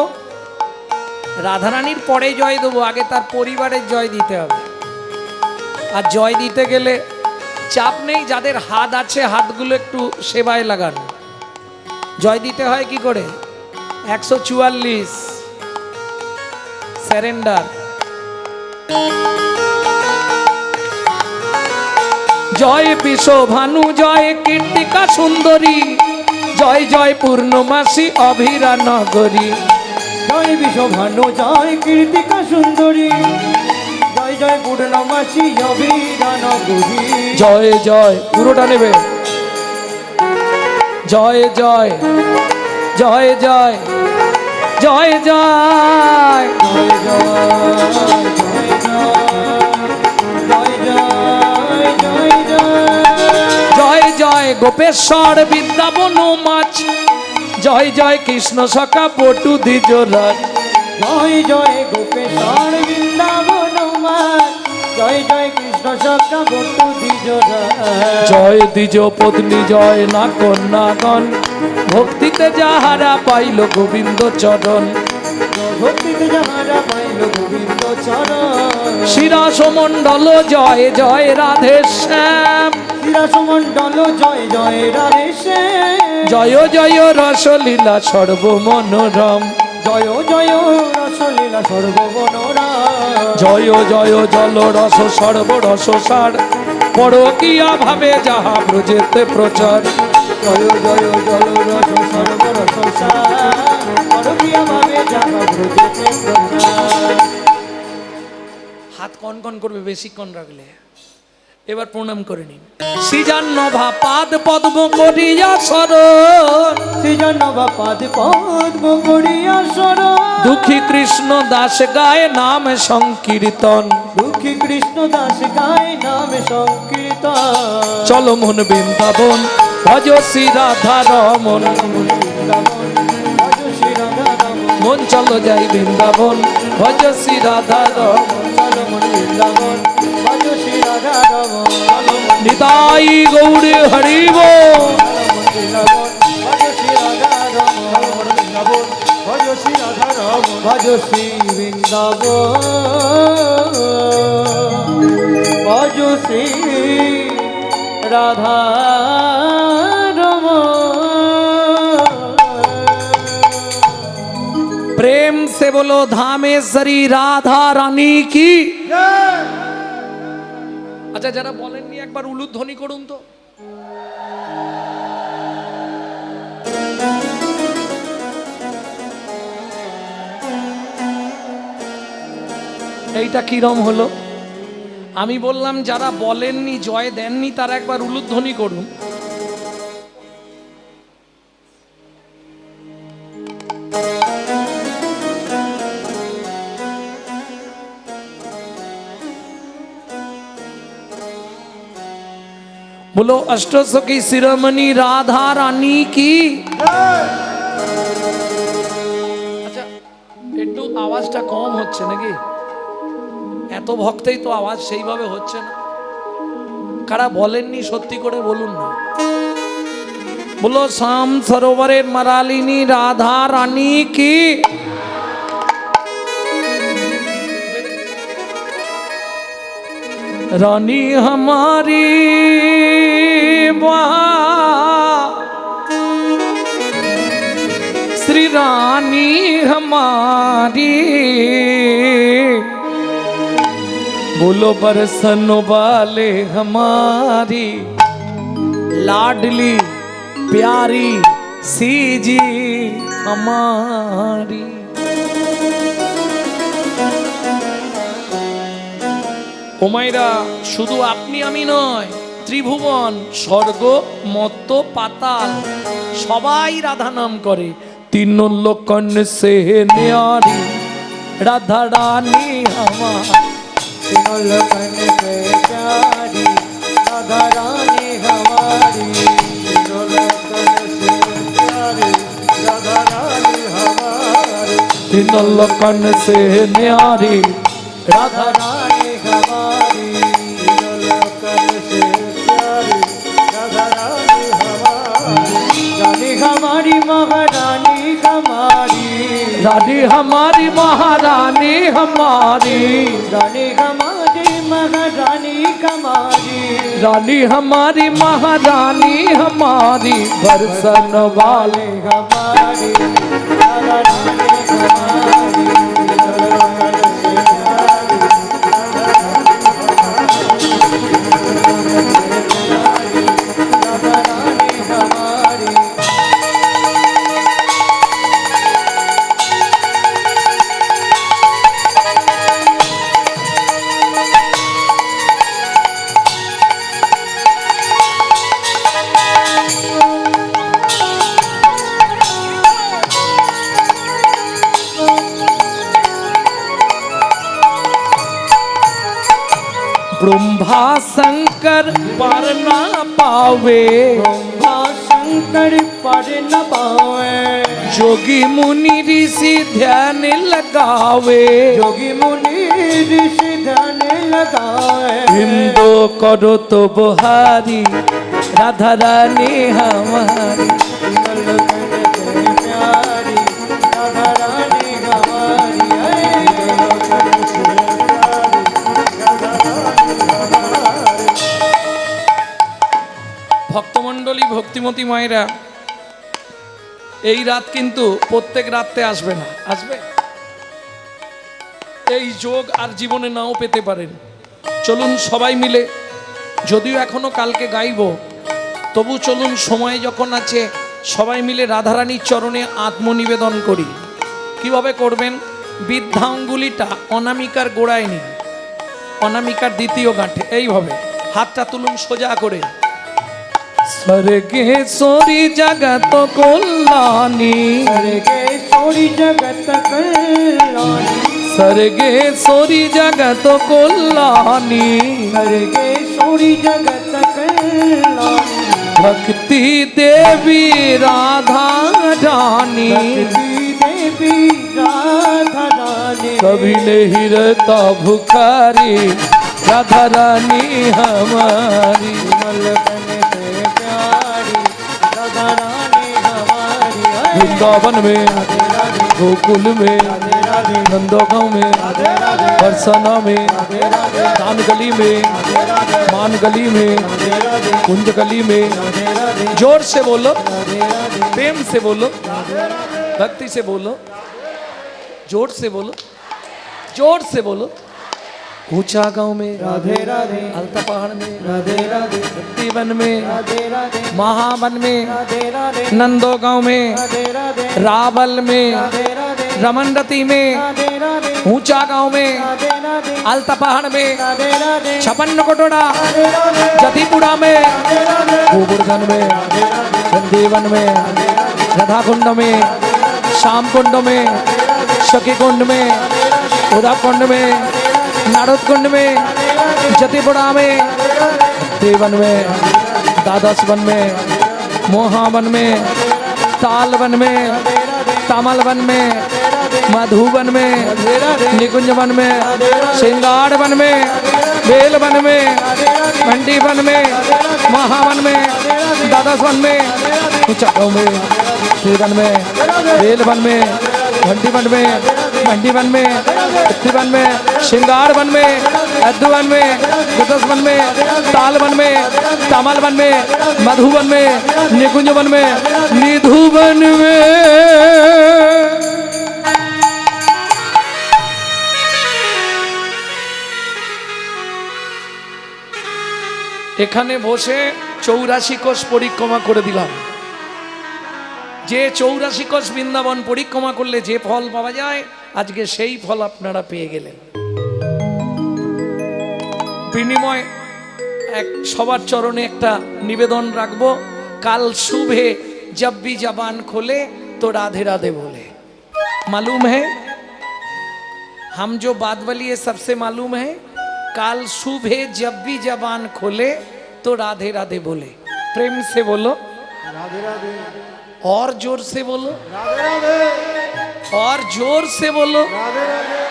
রাধারানীর পরে জয় দেবো, আগে তার পরিবারের জয় দিতে হবে। আর জয় দিতে গেলে চাপ নেই, যাদের হাত আছে হাতগুলো একটু সেবায় লাগান। জয় দিতে হয় কি করে? 144 স্যারেন্ডার। জয় বিশ্বভানু, জয় কীর্তিকা সুন্দরী, জয় জয় পূর্ণমাসী অভিরা নগরী। জয় বিশ্বভানু, জয় কীর্তিকা সুন্দরী, জয় জয় পূর্ণমাসী অভিরা নগরী। জয় জয়, পুরোটা নেবে। জয় জয় জয় জয় জয় জয় জয় জয় জয় জয় জয় জয় জয় জয় গোপেশ্বর বৃন্দাবন মাছ, জয় জয় কৃষ্ণ সখা পটু দ্বিজরাজ। জয় জয় গোপেশ্বর বৃন্দাবন মাত, জয় জয় কৃষ্ণ সখা বটু দ্বিজরাজ। জয় দ্বিজ পত্নী, জয় না কন্যাগণ, ভক্তিতে যাহারা পাইল গোবিন্দ চরণ। ভক্তিতে যাহারা পাইল গোবিন্দ চরণ। শিরাসমণ্ডল জয় জয় রাধে শ্যাম, শিরাসমণ্ডল জয় জয় রাধে শ্যাম। জয় জয় রসলীলা সর্বমনোরম। জয় জয় রসলীলা সর্ববনরাম। জয় জয় জল রস সর্বরস সার, পরকীয়া ভাবে যাহা ব্রজেতে প্রচার। জয় জয় জল রস সর্বরস সারপ্রিয়া ভাবে যাহা ব্রজেতে প্রচার। হাত কন কন করবে বেশিক্ষণ রাখলে। এবার প্রণাম করে নিন। সৃজান্নভা পাদ পদ্ম করিয়া শরণ, সৃজনভা পাদ পদ্ম করিয়া শরণ। দুঃখী কৃষ্ণ দাস গায় নাম সংকীর্তন। দুঃখী কৃষ্ণ দাস গায় নাম সংকীর্তন। চল মন বৃন্দাবন, ভজ শ্রী রাধা রমন। ভজ শ্রী রাধা রমণ। মন চলো যাই বৃন্দাবন, ভজ শ্রী রাধা রমন। চল মন বৃন্দাবন, ভজ শ্রী রাধা রমণ। নিতাই গৌরে হরিব। ভজ শ্রী রাধা রমণ। ভজ শ্রী রাধা রমণ। ভজ শ্রী বৃন্দাবন, ভজ শ্রী রাধা রমণ। प्रेम से बोलो धामेश्वरी राधा रानी की। আচ্ছা, যারা বলেননি একবার উলুধ্বনি করুন তো। এইটা কিরম হলো? আমি বললাম যারা বলেননি, জয় দেননি, তারা একবার উলুধ্বনি করুন। बोलो अष्टसखी शिरोमणि राधा रानी की। আচ্ছা, একটু আওয়াজটা কম হচ্ছে নাকি? এত ভক্তেই তো আওয়াজ সেইভাবে হচ্ছে না। কারা বলেননি সত্যি করে বলুন না। বলো শ্যাম সরোবরের মারালিনী রাধা রানী কি। रानी हमारी वहाँ, श्री रानी हमारी। बोलो बरसन वाले हमारी, लाडली प्यारी सी जी हमारी। ওমাইরা, শুধু আপনি আমি নয়, ত্রিভুবন স্বর্গ মত্ত পাতাল সবাই রাধা নাম করে। তিন লোকন সে ন্যারি রাধা রানী আমার। तीनों लोकन से प्यारी राधा रानी हमारी। तीनों लोकन से प्यारी राधा रानी हमारी। तीन लोकन से न्यारी राधा रानी हमारी। तीनों लोकन से प्यारी राधा रानी हमारी। रानी हमारी महारानी हमारी। रानी हमारी महारानी हमारी। रानी हमारी महारानी हमारी। रानी हमारी महारानी हमारी बरसन वाले हमारी राधा रानी हमारी राधा रानी हमारी ब्रह्मा शंकर पार ना पावे ब्रह्मा शंकर पर न पावे जोगी मुनि ऋषि ध्यान लगावे योगी मुनि ऋषि ध्यान लगाए हिंदो करो तो बुहारी राधा रानी हमारी प्यारी राधा रानी हमारी ভক্তমণ্ডলী ভক্তিমতী মায়েরা এই রাত কিন্তু প্রত্যেক রাতে আসবে না, আসবে এই যোগ আর জীবনে নাও পেতে পারেন। চলুন সবাই মিলে, যদিও এখনো কালকে গাইব, তবু চলুন সময় যখন আছে সবাই মিলে রাধারানীর চরণে আত্মনিবেদন করি। কিভাবে করবেন? বৃদ্ধাঙ্গুলিটা অনামিকার গোড়ায় নিন, অনামিকার দ্বিতীয় গাঁঠে এইভাবে হাতটা তুলুন সোজা করে। স্বর্গেশ্বরী জগত কল্যাণী स्वर्गेश्वरी जगत कल्याणी স্বর্গেশ্বরী জগত কল্যাণী स्वर्गेश्वरी जगत कल्याणी भक्ति देवी राधा रानी देवी राधा रानी कभी नहीं रहता भुखारी राधा रानी हमारी मलबन से प्यारी राधा रानी हमारी वृंदावन में गोकुल में नंदगांव में बरसाना में दान गली में मान गली में कुंज गली में जोर से बोलो, प्रेम से बोलो, भक्ति से बोलो, जोर से बोलो, जोर से बोलो। ऊंचा गांव में राधे राधे अलता पहाड़ में राधे राधे वन में राधे राधे महावन में राधे राधे नंदो गांव में राधे राधे रावल में राधे राधे रमनरती में राधे राधे ऊंचा गांव में राधे राधे अलता पहाड़ में राधे राधे छपन्न कोटोड़ा जतीपुरा में गोवर्धन में चंदीवन में राधा कुंड में श्याम कुंड में सखी कुंड में उदा कुंड में नारद कुंड में जतीपुरा में देवन में द्वादश वन में मोहावन में ताल वन में तामल वन में मधुवन में निकुंज वन में श्रृंगार वन में बेल वन में घंटी वन में महावन में द्वादश वन में उच्चगांव में वन में बेल वन में घंटी वन में मंडी वन में वन में श्रृंगार वन में अद्दुवन में द्वादश वन में ताल वन में तामल वन में मधुवन में निकुंज वन में निधु वन में এখানে বসে 84 কোষ পরিক্রমা করে দিলাম। যে 84 কোষ বৃন্দাবন পরিক্রমা করলে যে ফল পাওয়া যায়, আজকে সেই ফল আপনারা পেয়ে গেলেন। বিনিময় এক সবার চরণে একটা নিবেদন রাখবো, কাল सुबह जब भी जबान खोले तो राधे राधे बोले। मालूम है हम जो बात बोलिए सबसे मालूम है, काल सुबह जब भी जबान खोले तो राधे राधे बोले। प्रेम से बोलो, राधे राधे और जोर से बोलो, राधे राधे और जोर से बोलो, राधे राधे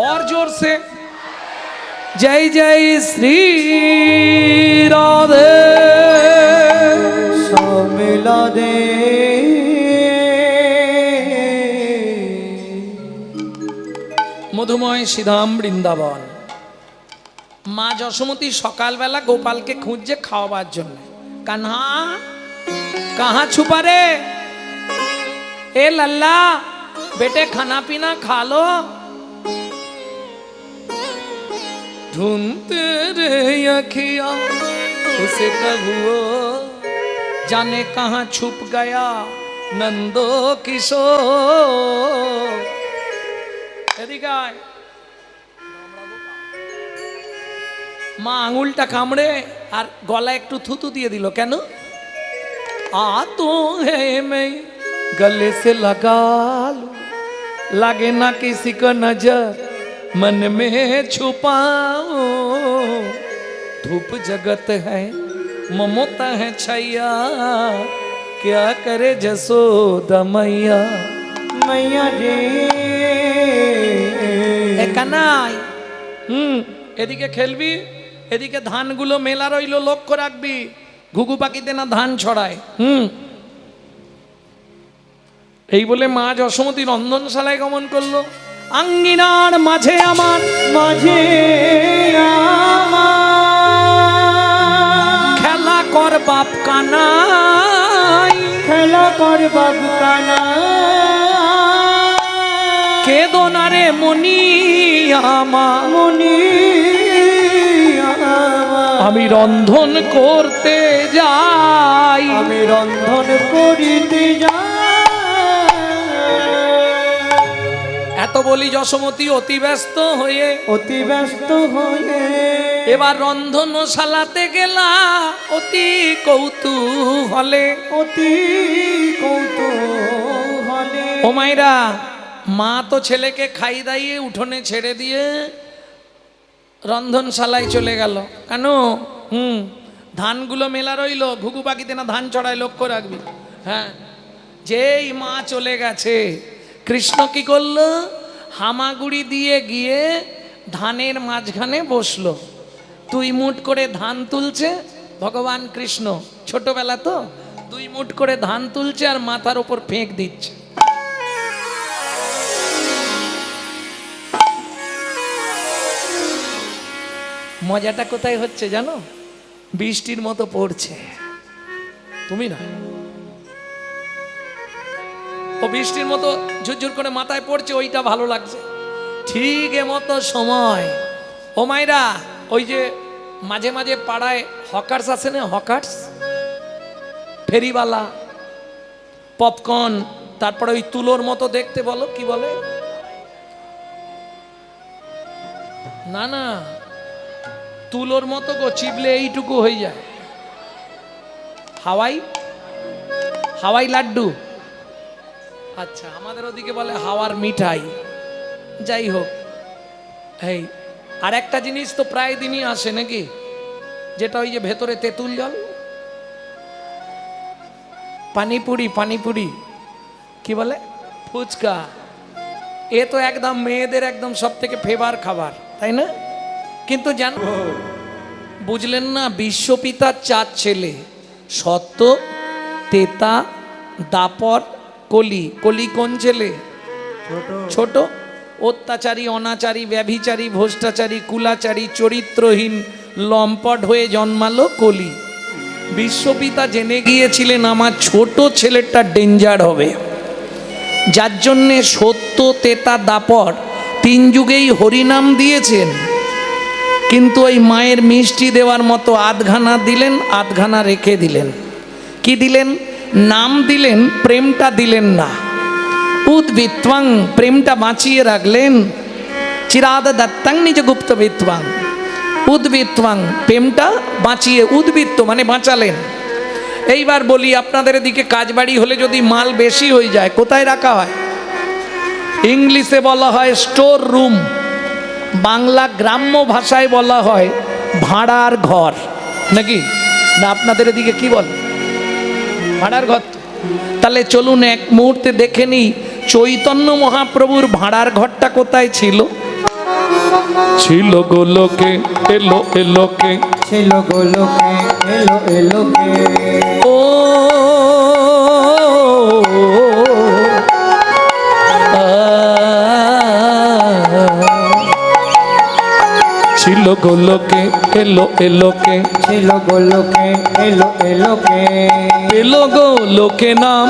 और जोर से। जय जय श्री राधे मिला दे मधुमय श्रीधाम वृंदावन। মা যশোমতী সকালবেলা গোপালকে খুঁজছে খাওয়াবার জন্য। কাन्हा कहाँ छुपा रे? ए लल्ला बेटे खाना पीना खा लो। ढूंढते रे अखिया उसे कबूओ, जाने कहाँ छुप गया नंदो किशोर। এদিকে আয়। মা আঙুলটা কামড়ে আর গলায় একটু থুতু দিয়ে দিল। কেন? आ तो है मैं गले से लगा लूं, लगे ना किसी को नजर मन में छुपाऊं। धूप जगत है ममता है छैया, क्या करे जसोदा मैया। मैया रे এ কানাই, এদিকে খেলবি, এদিকে ধানগুলো মেলা রইলো, লক্ষ্য রাখবি ঘুঘু পাখিতে না ধান ছড়ায়। এই বলে মা যশোমতী রন্ধনশালায় গমন করলো। আঙ্গিনার মাঝে আমার, মাঝে আমার খেলা কর বাপ কানাই, খেলা কর বাবু কানা। কেদো না রে মনি আমার, মনি আমি রন্ধন করতে যাই, আমি রন্ধন করিতে যাই। এত বলি যশোমতী অতি ব্যস্ত হয়ে, অতি ব্যস্ত হয়ে এবার রন্ধনশালাতে গেলা অতি কৌতূহলে। অতি কৌতূহলে ও মাইরা, মা তো ছেলেকে খাই দাইয়ে উঠোনে ছেড়ে দিয়ে রন্ধনশালায় চলে গেল। কেন? ধানগুলো মেলা রইলো, ঘুঘু পাখিতে না ধান চড়ায়, লক্ষ্য রাখবি। হ্যাঁ, যেই মা চলে গেছে, কৃষ্ণ কি করলো? হামাগুড়ি দিয়ে গিয়ে ধানের মাঝখানে বসলো। 2 মুঠ করে ধান তুলছে ভগবান কৃষ্ণ, ছোটবেলা তো 2 মুঠ করে ধান তুলছে আর মাথার ওপর ফেঁক দিচ্ছে। মজাটা কোথায় হচ্ছে জানো? বৃষ্টির মতো পড়ছে, তুমি না, ও বৃষ্টির মতো ঝুরঝুর করে মাথায় পড়ছে, ওইটা ভালো লাগছে। ঠিক মতো সময়, ও মাইরা, ওই যে মাঝে মাঝে পাড়ায় হকার্স আছে না, হকার্স, ফেরিওয়ালা, পপকর্ন, তারপরে ওই তুলোর মতো দেখতে, বলো কি বলে? না না, তুলোর মতো গো, চিবলে এইটুকু হয়ে যায়। হাওয়াই, হাওয়াই লাড্ডু। আচ্ছা, আমাদের ওদিকে বলে হাওয়ার মিঠাই। যাই হোক, এই আর একটা জিনিস তো প্রায় দিনই আসে নাকি, যেটা ওই যে ভেতরে তেঁতুল জল, পানিপুরি, পানিপুরি কি বলে, ফুচকা। এ তো একদম মেয়েদের একদম সব থেকে ফেভার খাবার, তাই না? কিন্তু জানো, বুঝলেন না, বিশ্বপিতার 4 ছেলে, সত্য, তেতা, দাপর, কলি। কলি কোন ছেলে? ছোট। অত্যাচারী, অনাচারী, ব্যভিচারী, ভ্রষ্টাচারী, কুলাচারী, চরিত্রহীন, লম্পট হয়ে জন্মালো কলি। বিশ্বপিতা জেনে গিয়েছিলেন আমার ছোট ছেলেটা ডেঞ্জার হবে, যার জন্যে সত্য, তেতা, দাপর 3 যুগেই হরিনাম দিয়েছেন। কিন্তু ওই মায়ের মিষ্টি দেওয়ার মতো আধখানা দিলেন, আধখানা রেখে দিলেন। কি দিলেন? নাম দিলেন, প্রেমটা দিলেন না। উদ্ভিত্বাং, প্রেমটা বাঁচিয়ে রাখলেন। চিরাদ দত্তাং নিজ গুপ্ত বিত্বাং, উদ্ভিত্বাং, প্রেমটা বাঁচিয়ে, উদ্বৃত্ত মানে বাঁচালেন। এইবার বলি, আপনাদের এদিকে কাজবাড়ি হলে যদি মাল বেশি হয়ে যায়, কোথায় রাখা হয়? ইংলিশে বলা হয় স্টোর রুম, বাংলা গ্রাম্য ভাষায় বলা হয় ভাড়ার ঘর, নাকি না? আপনাদের এদিকে কি বলে? ভাড়ার ঘর। তাহলে চলুন এক মুহূর্তে দেখে নিই চৈতন্য মহাপ্রভুর ভাড়ার ঘরটা কোথায় ছিল। ছিল গোলোকে, এলো এলোকে, ছিল গোলোকে, এলো এলোকে। ও ছিল গোলকে এলো এলোকে ছিল গোলকে এলো এলোকে পেলো গো লোকে নাম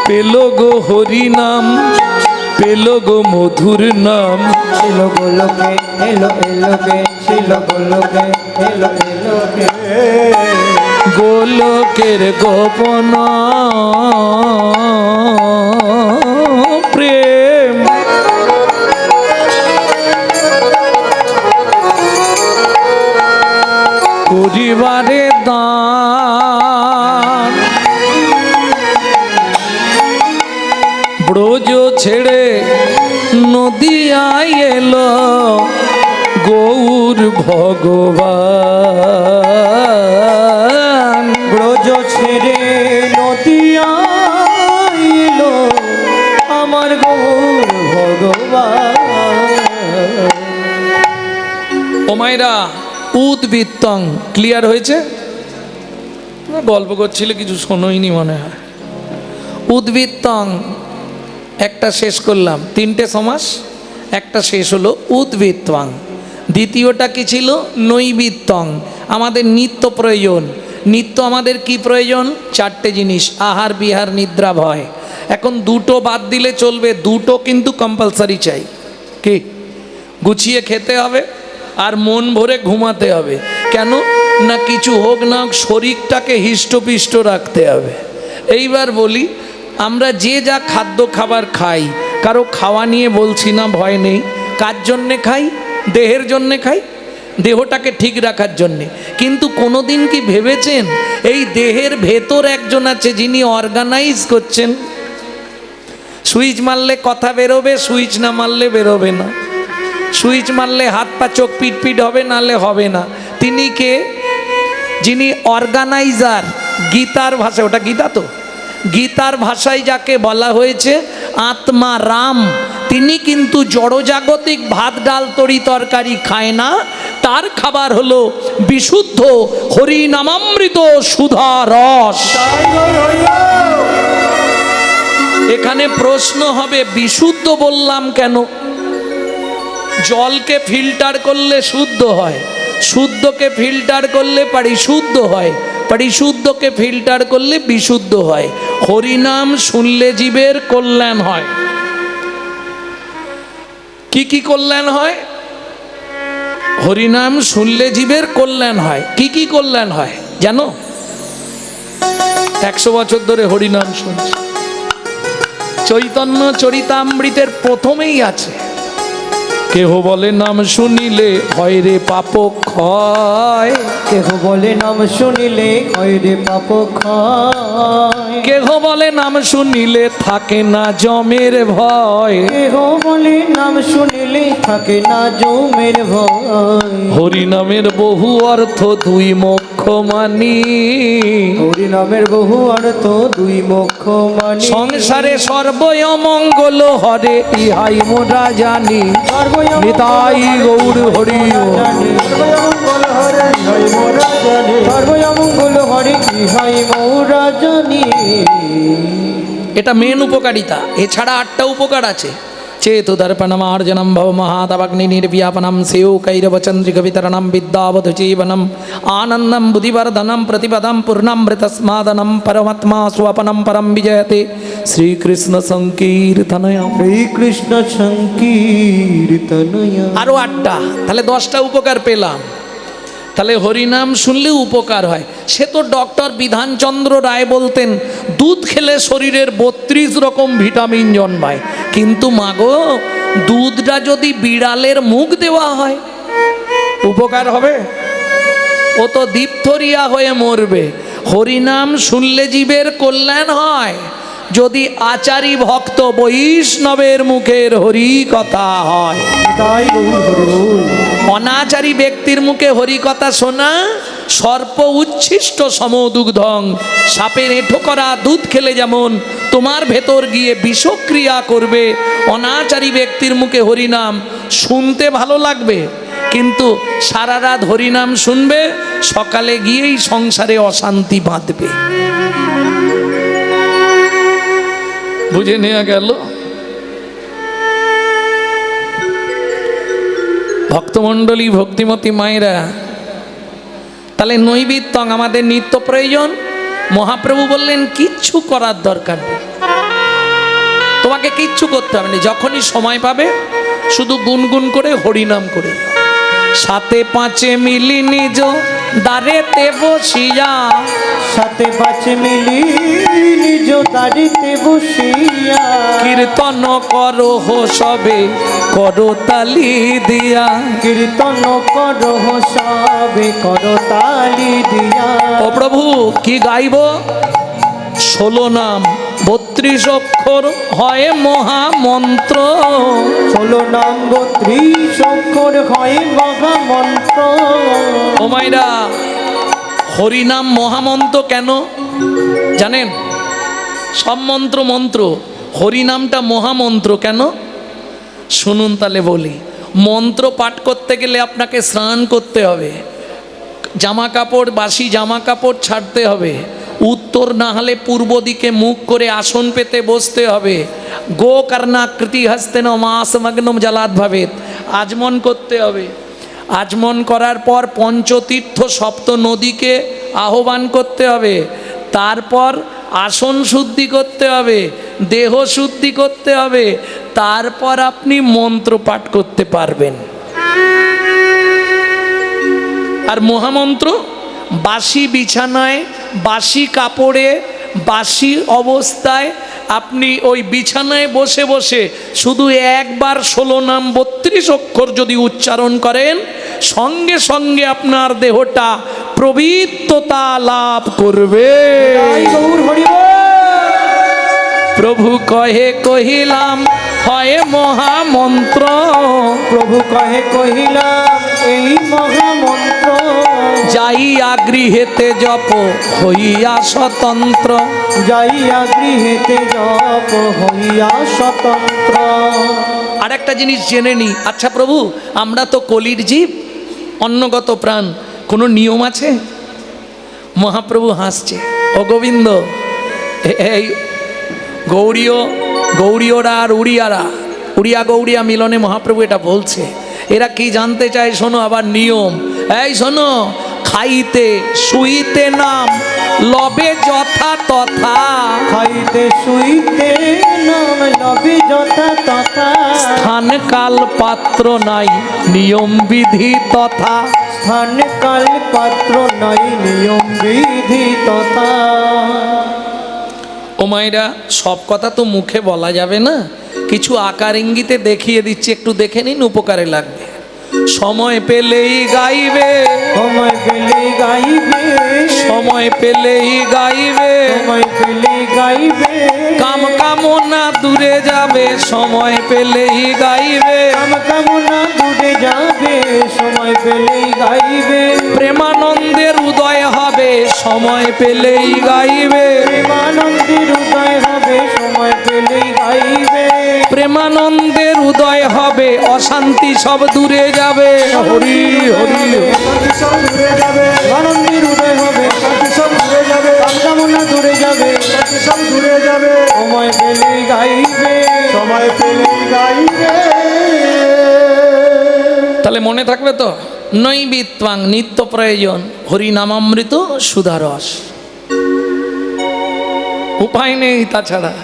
পেলো গো হরি নাম পেলো গো মধুর নাম ছিল গোলকে এলো এলোকে ছিল গোলকে এলো এলোকে গোলকের গোপন প্রেম করিবারে দান ব্রজ ছেড়ে নদিয়ায় এলো গৌর ভগবান ব্রজ ছেড়ে নদিয়া এলো আমার গৌর ভগবান। ও মায়েরা উদ্বৃত্তং ক্লিয়ার হয়েছে? গল্প করছিলে কিছু শোনোইনি মনে হয়। উদ্বৃত্তং একটা শেষ করলাম, তিনটে সমাস, একটা শেষ হলো উদ্বৃত্তং। দ্বিতীয়টা কি ছিল? নৈবৃত্তং, আমাদের নিত্য প্রয়োজন। নিত্য আমাদের কি প্রয়োজন? চারটে জিনিস, আহার বিহার নিদ্রা ভয়। এখন দুটো বাদ দিলে চলবে, দুটো কিন্তু কম্পালসারি চাই। কি? গুছিয়ে খেতে হবে আর মন ভরে ঘুমাতে হবে। কেন না? কিছু হোক না হোক শরীরটাকে হৃষ্টপিষ্ট রাখতে হবে। এইবার বলি, আমরা যে যা খাদ্য খাবার খাই, কারো খাওয়া নিয়ে বলছি না, ভয় নেই। কার জন্যে খাই? দেহের জন্যে খাই, দেহটাকে ঠিক রাখার জন্যে। কিন্তু কোনো দিন কি ভেবেছেন এই দেহের ভেতর একজন আছে যিনি অর্গানাইজ করছেন? সুইচ মারলে কথা বেরোবে, সুইচ না মারলে বেরোবে না। সুইচ মারলে হাত পা চোখ পিট পিট হবে, নালে হবে না। তিনি কে? যিনি অর্গানাইজার। গীতার ভাষায়, ওটা গীতা তো, গীতার ভাষায় যাকে বলা হয়েছে আত্মা রাম, তিনি কিন্তু জড়জাগতিক ভাত ডাল তরি তরকারি খায় না। তার খাবার হলো বিশুদ্ধ হরিনামামৃত সুধা রস। এখানে প্রশ্ন হবে, বিশুদ্ধ বললাম কেন? জলকে ফিল্টার করলে শুদ্ধ হয়, শুদ্ধকে ফিল্টার করলে পরিশুদ্ধ হয়, পরিশুদ্ধকে ফিল্টার করলে বিশুদ্ধ হয়। হরিনাম শুনলে জীবের কল্যাণ হয়। কি কি কল্যাণ হয়? হরিনাম শুনলে জীবের কল্যাণ হয়। কি কি কল্যাণ হয় জানো? 100 বছর ধরে হরিনাম শুনছি। চৈতন্য চরিতামৃতের প্রথমেই আছে, কেহ বলে নাম শুনিলে হয় রে পাপ ক্ষয়। কেহ বলে নাম শুনিলে হয় রে পাপ ক্ষয়। কেহ বলে নাম শুনিলে থাকে না জমের ভয়। কেহ বলে নাম শুনিলে থাকে না জমের ভয়। হরিনামের বহু অর্থ দুই মোক্ষ মানি। হরিনামের বহু অর্থ দুই মোক্ষ মানি। সংসারে সর্বয় মঙ্গল হরে ইহাই মোরা জানি। নিতাই গৌর হরি। সর্বমঙ্গল হরে ইহাই মোরা জানি। এটা মেন উপকারিতা। এছাড়া 8টা উপকার আছে। চেতু দর্পণম আর্জনম ভব মহাতবাগ্নি নির্ব্যাপনম সেও কৈরবচন্দ্রিক বিতরণম বিদ্যাবধ জীবনম আনন্দম বুদ্ধিবর্ধনম প্রতিপদম পূর্ণামৃতস্মাদনম পরমাত্মা স্বপনম পরম বিজয়তে। শ্রীকৃষ্ণ সংকীর্তনয়। শ্রীকৃষ্ণ সংকীর্তনয়। আরও 8টা, তাহলে 10টা উপকার পেলাম। তাহলে হরিনাম শুনলে উপকার হয়। সে তো ডক্টর বিধানচন্দ্র রায় বলতেন দুধ খেলে শরীরের 32 রকম ভিটামিন জন্মায়। কিন্তু মাগো, দুধটা যদি বিড়ালের মুখ দেওয়া হয় উপকার হবে? ও তো ডিপথোরিয়া হয়ে মরবে। হরিনাম শুনলে জীবের কল্যাণ হয় যদি আচারী ভক্ত বৈষ্ণবের মুখের হরি কথা হয়। অনাচারী ব্যক্তির মুখে হরি কথা শোনা সর্প উচ্ছিষ্ট সমদুগ্ধং। সাপের এঁঠো করা দুধ খেলে যেমন তোমার ভেতর গিয়ে বিষক্রিয়া করবে, অনাচারী ব্যক্তির মুখে হরিনাম শুনতে ভালো লাগবে, কিন্তু সারা রাত হরিনাম শুনবে, সকালে গিয়েই সংসারে অশান্তি বাঁধবে। বুঝে নেওয়া গেল? ভক্তমণ্ডলী, ভক্তিমতী মায়েরা, তাহলে নৈবেদ্য আমাদের নিত্য প্রয়োজন। মহাপ্রভু বললেন কিচ্ছু করার দরকার নেই, তোমাকে কিচ্ছু করতে হবে না। যখনই সময় পাবে শুধু গুনগুন করে হরিনাম করে যাও। সাথে পাঁচে মিলি নিজ দ্বারেতে বসিয়া, সাথে পাঁচে মিলি নিজ দাঁড়িতে বসিয়া, কীর্তন করো হো সবে করো তালি দিয়া। কীর্তন করো সবে করো তালি দিয়া। ও প্রভু কি গাইব? 16 নাম 32 অক্ষর হয় মহামন্ত্র। 16 নাম 32 অক্ষর হয় মহামন্ত্র। ও মাইরা, হরিনাম মহামন্ত্র কেন জানেন? সব মন্ত্র মন্ত্র, হরিনামটা মহামন্ত্র কেন শুনুন তাহলে বলি। মন্ত্র পাঠ করতে গেলে আপনাকে স্নান করতে হবে, জামা কাপড়, বাসি জামা কাপড় ছাড়তে হবে, উত্তর না হলে পূর্ব দিকে মুখ করে আসন পেতে বসতে হবে, গো কর্ণাকৃতি হস্তেন মাস মগ্নম জলাদ ভাবেত, আচমন করতে হবে। আচমন করার পর পঞ্চতীর্থ সপ্ত নদীকে আহ্বান করতে হবে, তারপর আসন শুদ্ধি করতে হবে, দেহ শুদ্ধি করতে হবে, তারপর আপনি মন্ত্র পাঠ করতে পারবেন। আর মহামন্ত্র বাসি বিছানায়, বাসি কাপড়ে, বাসি অবস্থায় আপনি ওই বিছানায় বসে বসে শুধু একবার 16 নাম 32 অক্ষর যদি উচ্চারণ করেন, সঙ্গে সঙ্গে আপনার দেহটা পবিত্রতা লাভ করবে। গৌর হরি বল। প্রভু কহে কহিলাম হয় মহামন্ত্র, প্রভু কহে কহিলাম এই মহামন্ত্র, যাইয়া গৃহেতে জপ হইয়া স্বতন্ত্র। যাইয়া গৃহেতে জপ হইয়া স্বতন্ত্র। আর একটা জিনিস জেনে নি, আচ্ছা প্রভু আমরা তো কলির জীব, অন্নগত প্রাণ, কোনো নিয়ম আছে? মহাপ্রভু হাসছে, ও গোবিন্দ, এই গৌরীয়রা আর উড়িয়া গৌড়িয়া মিলনে মহাপ্রভু এটা বলছে। এরা কি জানতে চায় শোনো, আবার নিয়ম। এই শোনো, খাইতে শুইতে নাম লবে যথা তথা, খাইতে শুইতে নাম লবে যথা তথা, স্থান কাল পাত্র নাই নিয়ম বিধি তথা। স্থান কাল পাত্র নাই নিয়ম বিধি তথা। ও মায়েরা, সব কথা তো মুখে বলা যাবে না, কিছু আকার ইঙ্গিতে দেখিয়ে দিচ্ছি, একটু দেখে নিন, উপকারে লাগবে। সময় পেলেই গাইবে, সময় পেলে গাইবে, সময় পেলেই গাইবে, সময় পেলে গাইবে, কাম কামনা দূরে যাবে, সময় পেলেই গাইবে, কাম কামনা দূরে যাবে, সময় পেলেই গাইবে, প্রেমানন্দের উদয় হবে, সময় পেলেই গাইবে, প্রেমানন্দের উদয় হবে, সময় পেলেই গাইবে, প্রেমানন্দের উদয় হবে, অশান্তি সব দূরে যাবে। হরি হরি শান্তি সব দূরে যাবে, আনন্দের উদয় হবে, শান্তি সব দূরে যাবে, কাম কামনা দূরে যাবে, শান্তি সব দূরে যাবে, সময় পেলেই গাইবে। সময় পেলেই গাইবে। তাহলে মনে থাকবে তো, নৈবিত্বাং নিত্য প্রয়োজন হরিনামামৃত সুধারস। উপায় নেই তাছাড়া,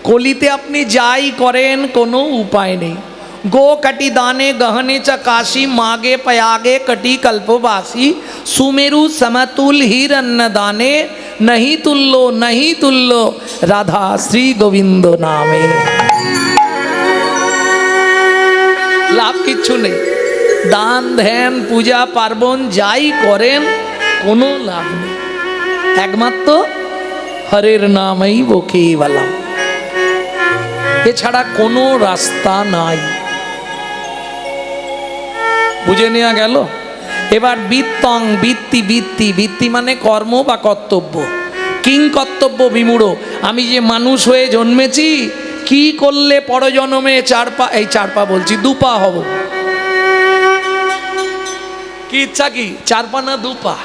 কলিতে আপনি যাই করেন কোনো উপায় নেই। गो कटी दाने गहने च काशी मागे पयागे कटी कल्पवासी सुमेरु समतुल हिरण्य दाने नहीं तुल्लो राधा श्री गोविंद नामे। লাভ কিচ্ছু নেই, দান ধ্যান পূজা পার্বণ যাই করেন কোনো লাভ নেই, একমাত্র হরের নামই বকেবালাম, এছাড়া কোনো রাস্তা নাই। বুঝে নেওয়া গেল? এবার বৃত্তং বৃত্তি মানে কর্ম বা কর্তব্য। কিং কর্তব্য বিমূঢ়, আমি যে মানুষ হয়ে জন্মেছি, কি করলে পরজন্মে চার পা বলছি দুপা হব? কি ইচ্ছা, কি 4 পা না 2 পা?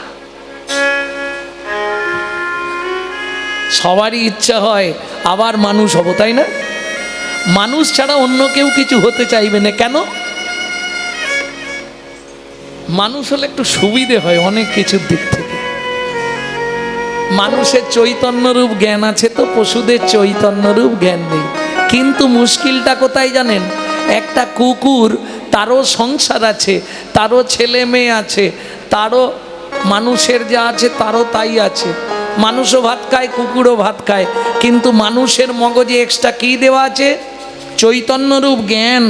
সবারই ইচ্ছা হয় আবার মানুষ হব, তাই না? মানুষ ছাড়া অন্য কেউ কিছু হতে চাইবে না, কেন? মানুষ হলে একটু সুবিধে হয় অনেক কিছুর দিক থেকে। মানুষের চৈতন্যরূপ জ্ঞান আছে তো পশুদের চৈতন্যরূপ জ্ঞান নেই। কিন্তু মুশকিলটা কোথায় জানেন? একটা কুকুর, তারও সংসার আছে, তারও ছেলে মেয়ে আছে, তারও মানুষের যা আছে তারও তাই আছে। মানুষও ভাত খায়, কুকুরও ভাত খায়, কিন্তু মানুষের মগজে এক্সট্রা কী দেওয়া আছে? চৈতন্যরূপ জ্ঞান,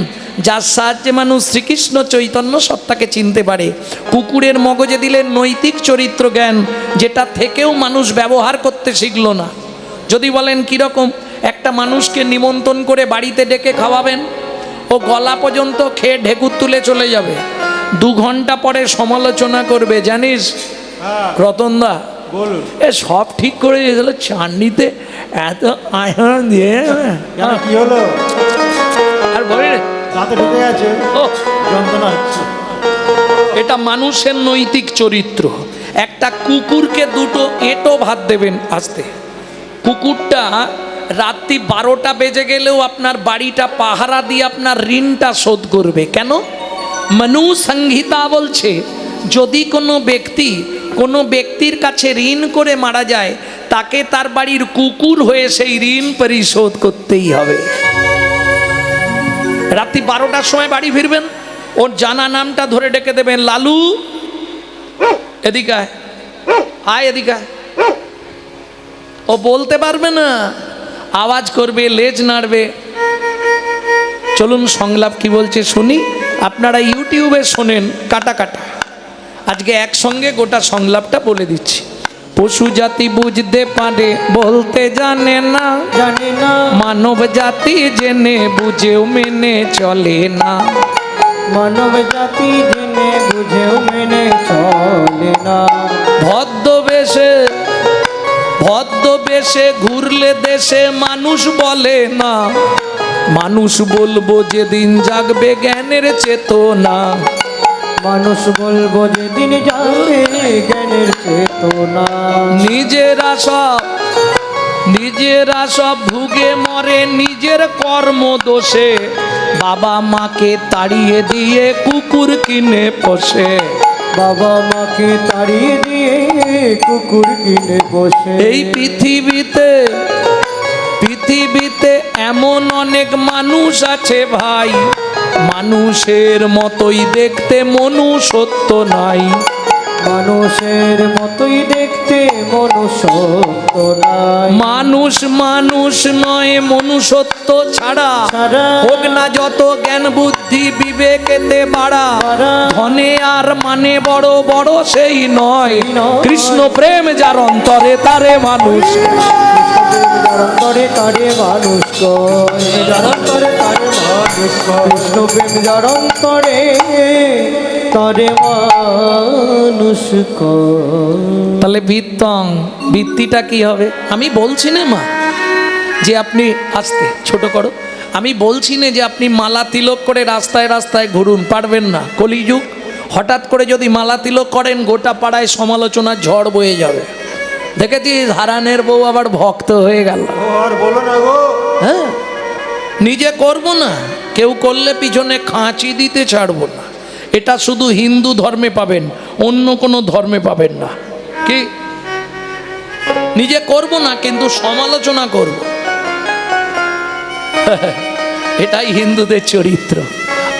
যার সাহায্যে মানুষ শ্রীকৃষ্ণ চৈতন্য সত্তাকে চিনতে পারে। কুকুরের মগজে দিলে নৈতিক চরিত্র জ্ঞান, যেটা থেকেও মানুষ ব্যবহার করতে শিখল না। যদি বলেন কীরকম, একটা মানুষকে নিমন্ত্রণ করে বাড়িতে ডেকে খাওয়াবেন, ও গলা পর্যন্ত খেয়ে ঢেকুর তুলে চলে যাবে, 2 ঘন্টা পরে সমালোচনা করবে, জানিস রতনদা বলুন। এ সব ঠিক করে দিয়েছিল, চাটনিতে এত আয়রন দিয়ে কেন, কি হলো? আর বলে দাঁতে ঢুকে গেছে, ও যন্ত্রণা হচ্ছে। এটা মানুষের নৈতিক চরিত্র। একটা কুকুরকে 2টো এঁটো ভাত দেবেন আস্তে, কুকুরটা রাত্রি 12টা বেজে গেলেও আপনার বাড়িটা পাহারা দিয়ে আপনার ঋণটা শোধ করবে। কেন? মনু সংহিতা বলছে, যদি কোনো ব্যক্তির কাছে ঋণ করে মারা যায়, তাকে তার বাড়ির কুকুর হয়ে সেই ঋণ পরিশোধ করতেই হবে। রাত্রি 12টার সময় বাড়ি ফিরবেন, ওর জানা নামটা ধরে ডেকে দেবেন, লালু এদিকে আয়, আয় এদিকে আয়। ও বলতে পারবে না, আওয়াজ করবে, লেজ নাড়বে। চলুন সংলাপ কি বলছে শুনি, আপনারা ইউটিউবে শোনেন কাটা কাটা। আজকে একসঙ্গে গোটা সংলাপটা বলে দিচ্ছি। পশু জাতি বুঝতে পারে, বলতে জানে না, জানি না। মানব জাতি জেনে বুঝেও মেনে চলে না। মানব জাতি জেনে বুঝেও মেনে চলে না। ভদ্রবেশে ঘুরলে দেশে মানুষ বলে না, মানুষ বলবো যেদিন জাগবে জ্ঞানের চেতনা। মানুষ বলবো যেদিন যাবে জ্ঞানের চেতনা। নিজেরা সব ভুগে মরে নিজের কর্ম দোষে, বাবা মাকে তাড়িয়ে দিয়ে কুকুর কিনে পোষে। বাবা মাকে তাড়িয়ে দিয়ে কুকুর কিনে বসে। এই পৃথিবীতে এমন অনেক মানুষ আছে ভাই, মানুষের মতোই দেখতে মনুষ্যত্ব নাই। মানুষের মতোই দেখতে মনুষ্যত্ব নাই। মানুষ নয়, মনুষ্যত্ব ছাড়া হোক না যত জ্ঞান বুদ্ধি বিবেকেতে বাড়া। ধনে আর মানে বড় বড় সেই নয়, কৃষ্ণ প্রেম যার অন্তরে তারে মানুষ। অন্তরে তারে মানুষ কয়, যার অন্তরে তারে মানুষ কয়। কৃষ্ণ প্রেম যার অন্তরে তারে মানুষ কয়। তাহলে ভিত্তিটা কি হবে? আমি বলছি না মা যে আপনি আস্তে ছোট করো, আমি বলছি না যে আপনি মালা তিলক করে রাস্তায় রাস্তায় ঘুরুন, পারবেন না। কলিযুগ, হঠাৎ করে যদি মালা তিলক করেন গোটা পাড়ায় সমালোচনার ঝড় বয়ে যাবে। দেখেছি হারানের বউ আবার ভক্ত হয়ে গেল। আর বলো না গো। হ্যাঁ, নিজে করব না, কেউ করলে পিছনে খাঁচি দিতে ছাড়বো না। এটা শুধু হিন্দু ধর্মে পাবেন, অন্য কোনো ধর্মে পাবেন না। কি নিজে করব না, কিন্তু সমালোচনা করব, এটাই হিন্দুদের চরিত্র।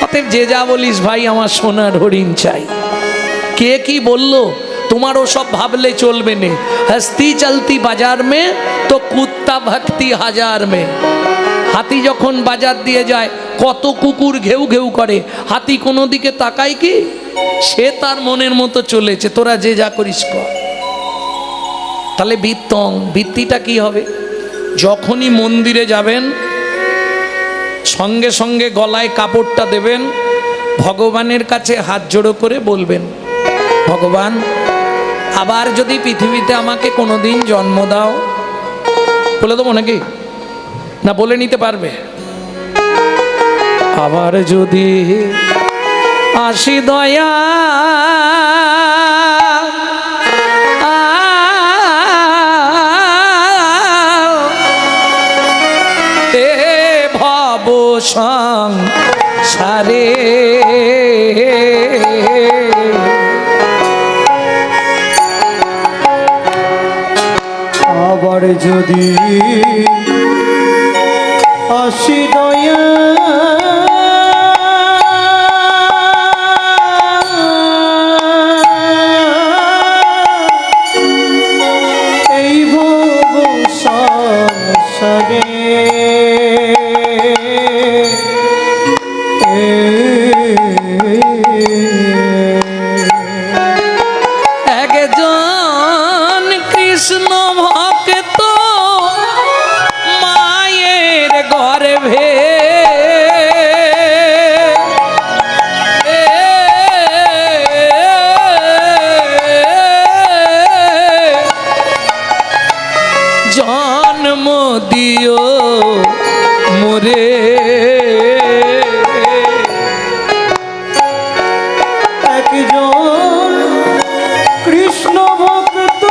অতএব যে যা বলিস ভাই, আমার সোনার হরিণ চাই। কে কি বললো তোমারও সব ভাবলে চলবে না। হস্তি চলতি বাজার মে তো কুত্তা ভক্তি হাজার মে। হাতি যখন বাজার দিয়ে যায়, কত কুকুর ঘেউ ঘেউ করে, হাতি কোনো দিকে তাকায় কি? সে তার মনের মতো চলেছে, তোরা যে যা করিস কর। তাহলে ভিত্তিটা কি হবে? যখনই মন্দিরে যাবেন সঙ্গে সঙ্গে গলায় কাপড়টা দেবেন, ভগবানের কাছে হাত জোড়ো করে বলবেন, ভগবান আবার যদি পৃথিবীতে আমাকে কোনোদিন জন্ম দাও, বলে দেবো নাকি না বলে নিতে পারবে? আবার যদি আসি দয়া ভব সংসারে আবার যদি আসি দয়া এই ভব সংসারে একজন কৃষ্ণ ভক্ত মায়ের গর্ভে জন্ম দিও মোরে একজন কৃষ্ণ ভক্ত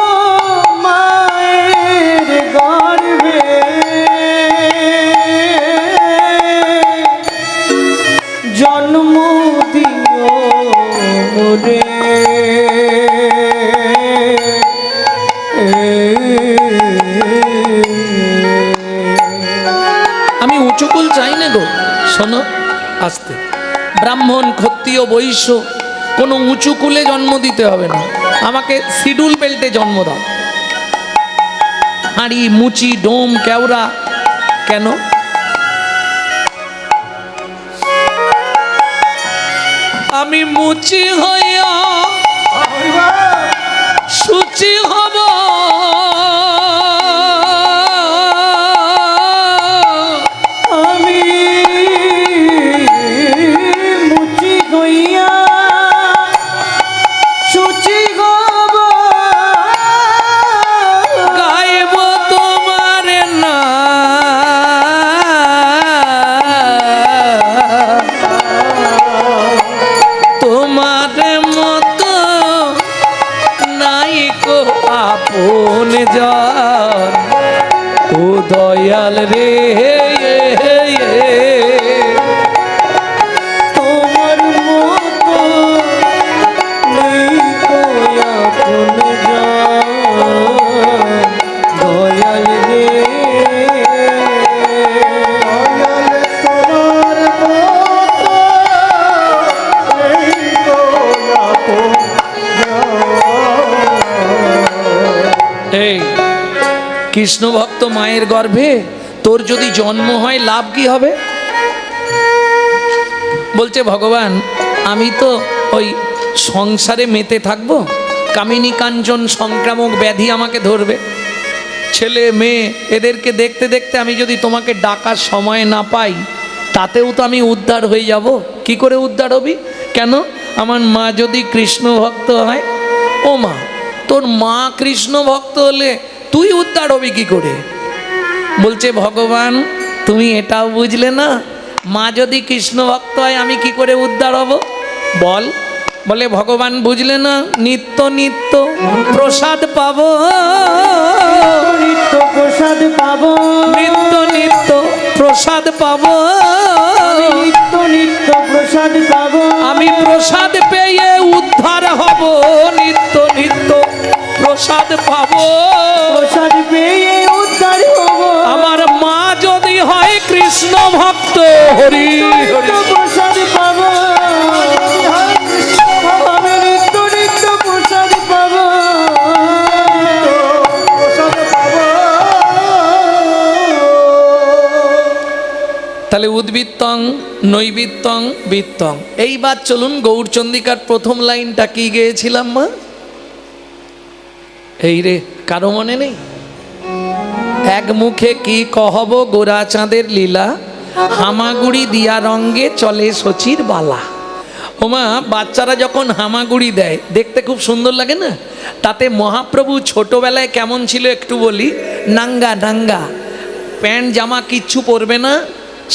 মায়ের গর্ভে জন্ম দিও মোরে আমি উঁচুকুল চাই না গো, শোনো আস্তে। ব্রাহ্মণ ক্ষত্রিয় বৈশ্য কোনো উঁচু কুলে জন্ম দিতে হবে না, আমাকে শিডিউল বেল্টে জন্ম দাও। হাঁড়ি মুচি ডোম কেওড়া কেন? আমি মুচি হইয়া সুচি হব, আমি মুচি হইয়া সুচি হব, গাইব তোমার না তোমার মতো নাই কো আপন জন ও দয়াল রে। তোমার মতো নেই আপন জন দয়াল রে। তোমার মতো এই তো আপন এই কৃষ্ণ ভক্ত মায়ের গর্ভে তোর যদি জন্ম হয় লাভ কি হবে? বলছে ভগবান আমি তো ওই সংসারে মেতে থাকবো, কামিনী কাঞ্চন সংক্রামক ব্যাধি আমাকে ধরবে, ছেলে মেয়ে এদেরকে দেখতে দেখতে আমি যদি তোমাকে ডাকার সময় না পাই তাতেও তো আমি উদ্ধার হয়ে যাব। কি করে উদ্ধার হবি? কেন? আমার মা যদি কৃষ্ণ ভক্ত হয়। ও মা, তোর মা কৃষ্ণ ভক্ত হলে তুই উদ্ধার হবি কি করে? বলছে ভগবান তুমি এটাও বুঝলে না, মা যদি কৃষ্ণ ভক্ত হয় আমি কি করে উদ্ধার হব? বল। বলে ভগবান বুঝলে না, নিত্য নিত্য প্রসাদ পাবো, নিত্য প্রসাদ পাবো, নিত্য নিত্য প্রসাদ পাবো, নিত্য নিত্য প্রসাদ পাবো, আমি প্রসাদ পেয়ে উদ্ধার হব, নিত্য নিত্য প্রসাদ পাবো, প্রসাদ পেয়ে উদ্ধার হব। আমার মা যদি হয় কৃষ্ণ ভক্ত, হরি হরি প্রসাদ পাবো, আমি নিত্য নিত্য প্রসাদ পাবো। তাহলে উদ্বৃত্তং নৈবৃত্তং বৃত্তং। এইবার চলুন গৌরচন্দ্রিকার প্রথম লাইনটা কি গেয়েছিলাম মা? এই রে, কারো মনে নেই? এক মুখে কি কহব গোরা চাঁদের লীলা, হামাগুড়ি দিয়া রঙ্গে চলে শচীর বালা। ওমা, বাচ্চারা যখন হামাগুড়ি দেয় দেখতে খুব সুন্দর লাগে না? তাতে মহাপ্রভু ছোটবেলায় কেমন ছিল একটু বলি। নাঙ্গা নাঙ্গা, প্যান্ট জামা কিচ্ছু পরবে না,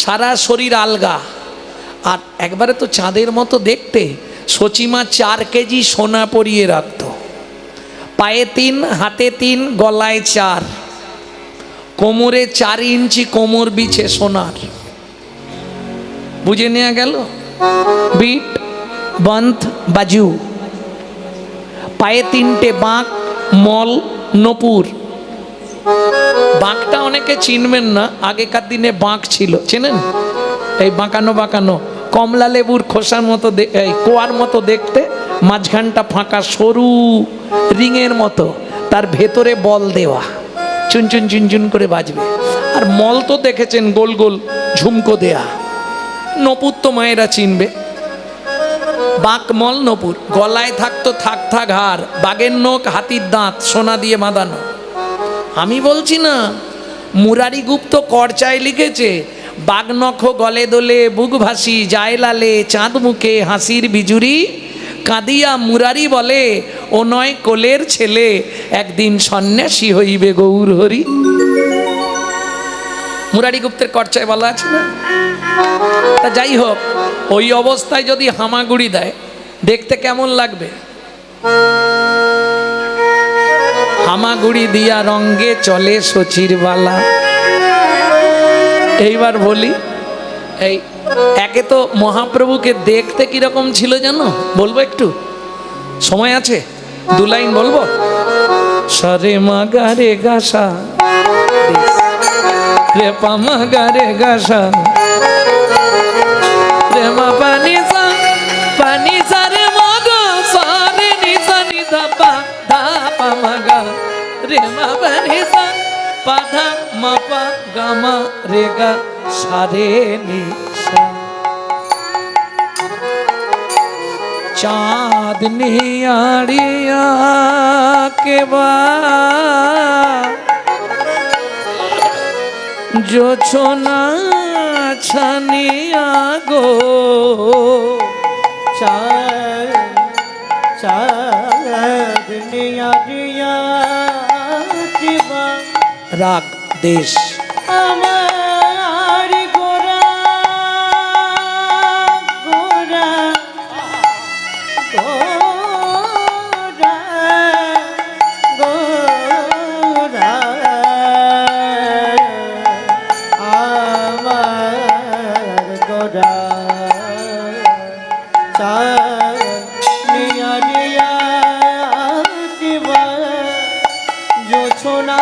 সারা শরীর আলগা, আর একবারে তো চাঁদের মতো দেখতে। সচিমা 4 কেজি সোনা পরিয়ে রাখত, পায়ে 3, হাতে 3, গলায় 4, কোমরে 4 ইঞ্চি কোমর বিছে সোনার। বুঝে নেওয়া গেল? বিট বন্ধ বাজু, পায়ে 3টে বাঁক, মল নপুর, বাঁকটা অনেকে চিনবেন না, আগেকার দিনে বাঁক ছিল, চেনেন? এই বাঁকানো বাঁকানো কমলা লেবুর খোসার মতো, এই কোয়ার মতো দেখতে, মাঝখানটা ফাঁকা সরু রিংয়ের মতো, তার ভেতরে বল দেওয়া, চুনচুন চুনচুন করে বাজবে। আর মল তো দেখেছেন, গোল গোল ঝুমকো দেয়া। নপুর তো মায়েরা চিনবে, বাঁকমল নপুর। গলায় থাকতো থাক থাক হার, বাঘের নখ, হাতির দাঁত, সোনা দিয়ে বাঁধানো। আমি বলছি না, মুরারি গুপ্ত করচায় লিখেছে, বাঘনখ গলে দোলে বুক ভাসি যায় লালে, চাঁদ মুখে হাসির বিজুরি কাঁদিয়া মুরারি বলে, ও নয় কোলের ছেলে, একদিন সন্ন্যাসী হইবে গৌর হরি। মুরারি গুপ্তের করচায় বলা আছে না? তা যাই হোক, ওই অবস্থায় যদি হামাগুড়ি দেয়, দেখতে কেমন লাগবে? হামাগুড়ি দিয়া রঙ্গে চলে শচীর বালা। এইবার বলি, এই একে তো মহাপ্রভুকে দেখতে কিরকম ছিল জানো? বলবো একটু, সময় আছে? 2 লাইন বলবো। সরে মাগারে গাসা রে পামা গারে গাসা রে মা পানি সা পানি সারে মগো সারে নিসা নিধা পা ধা পামা গা রে মা পানি সা পা ধা মা পা গা মা রে গা সারে নিসা। চাঁদনি আড়িয়া के बाद जो छोना छनिया गो चाँदनिया दिया दिवा राग देश আমার গোরা গোরা গোরা গোরা আমার গোরা চাঁদনিয়া দিয়া দিবা जो छोना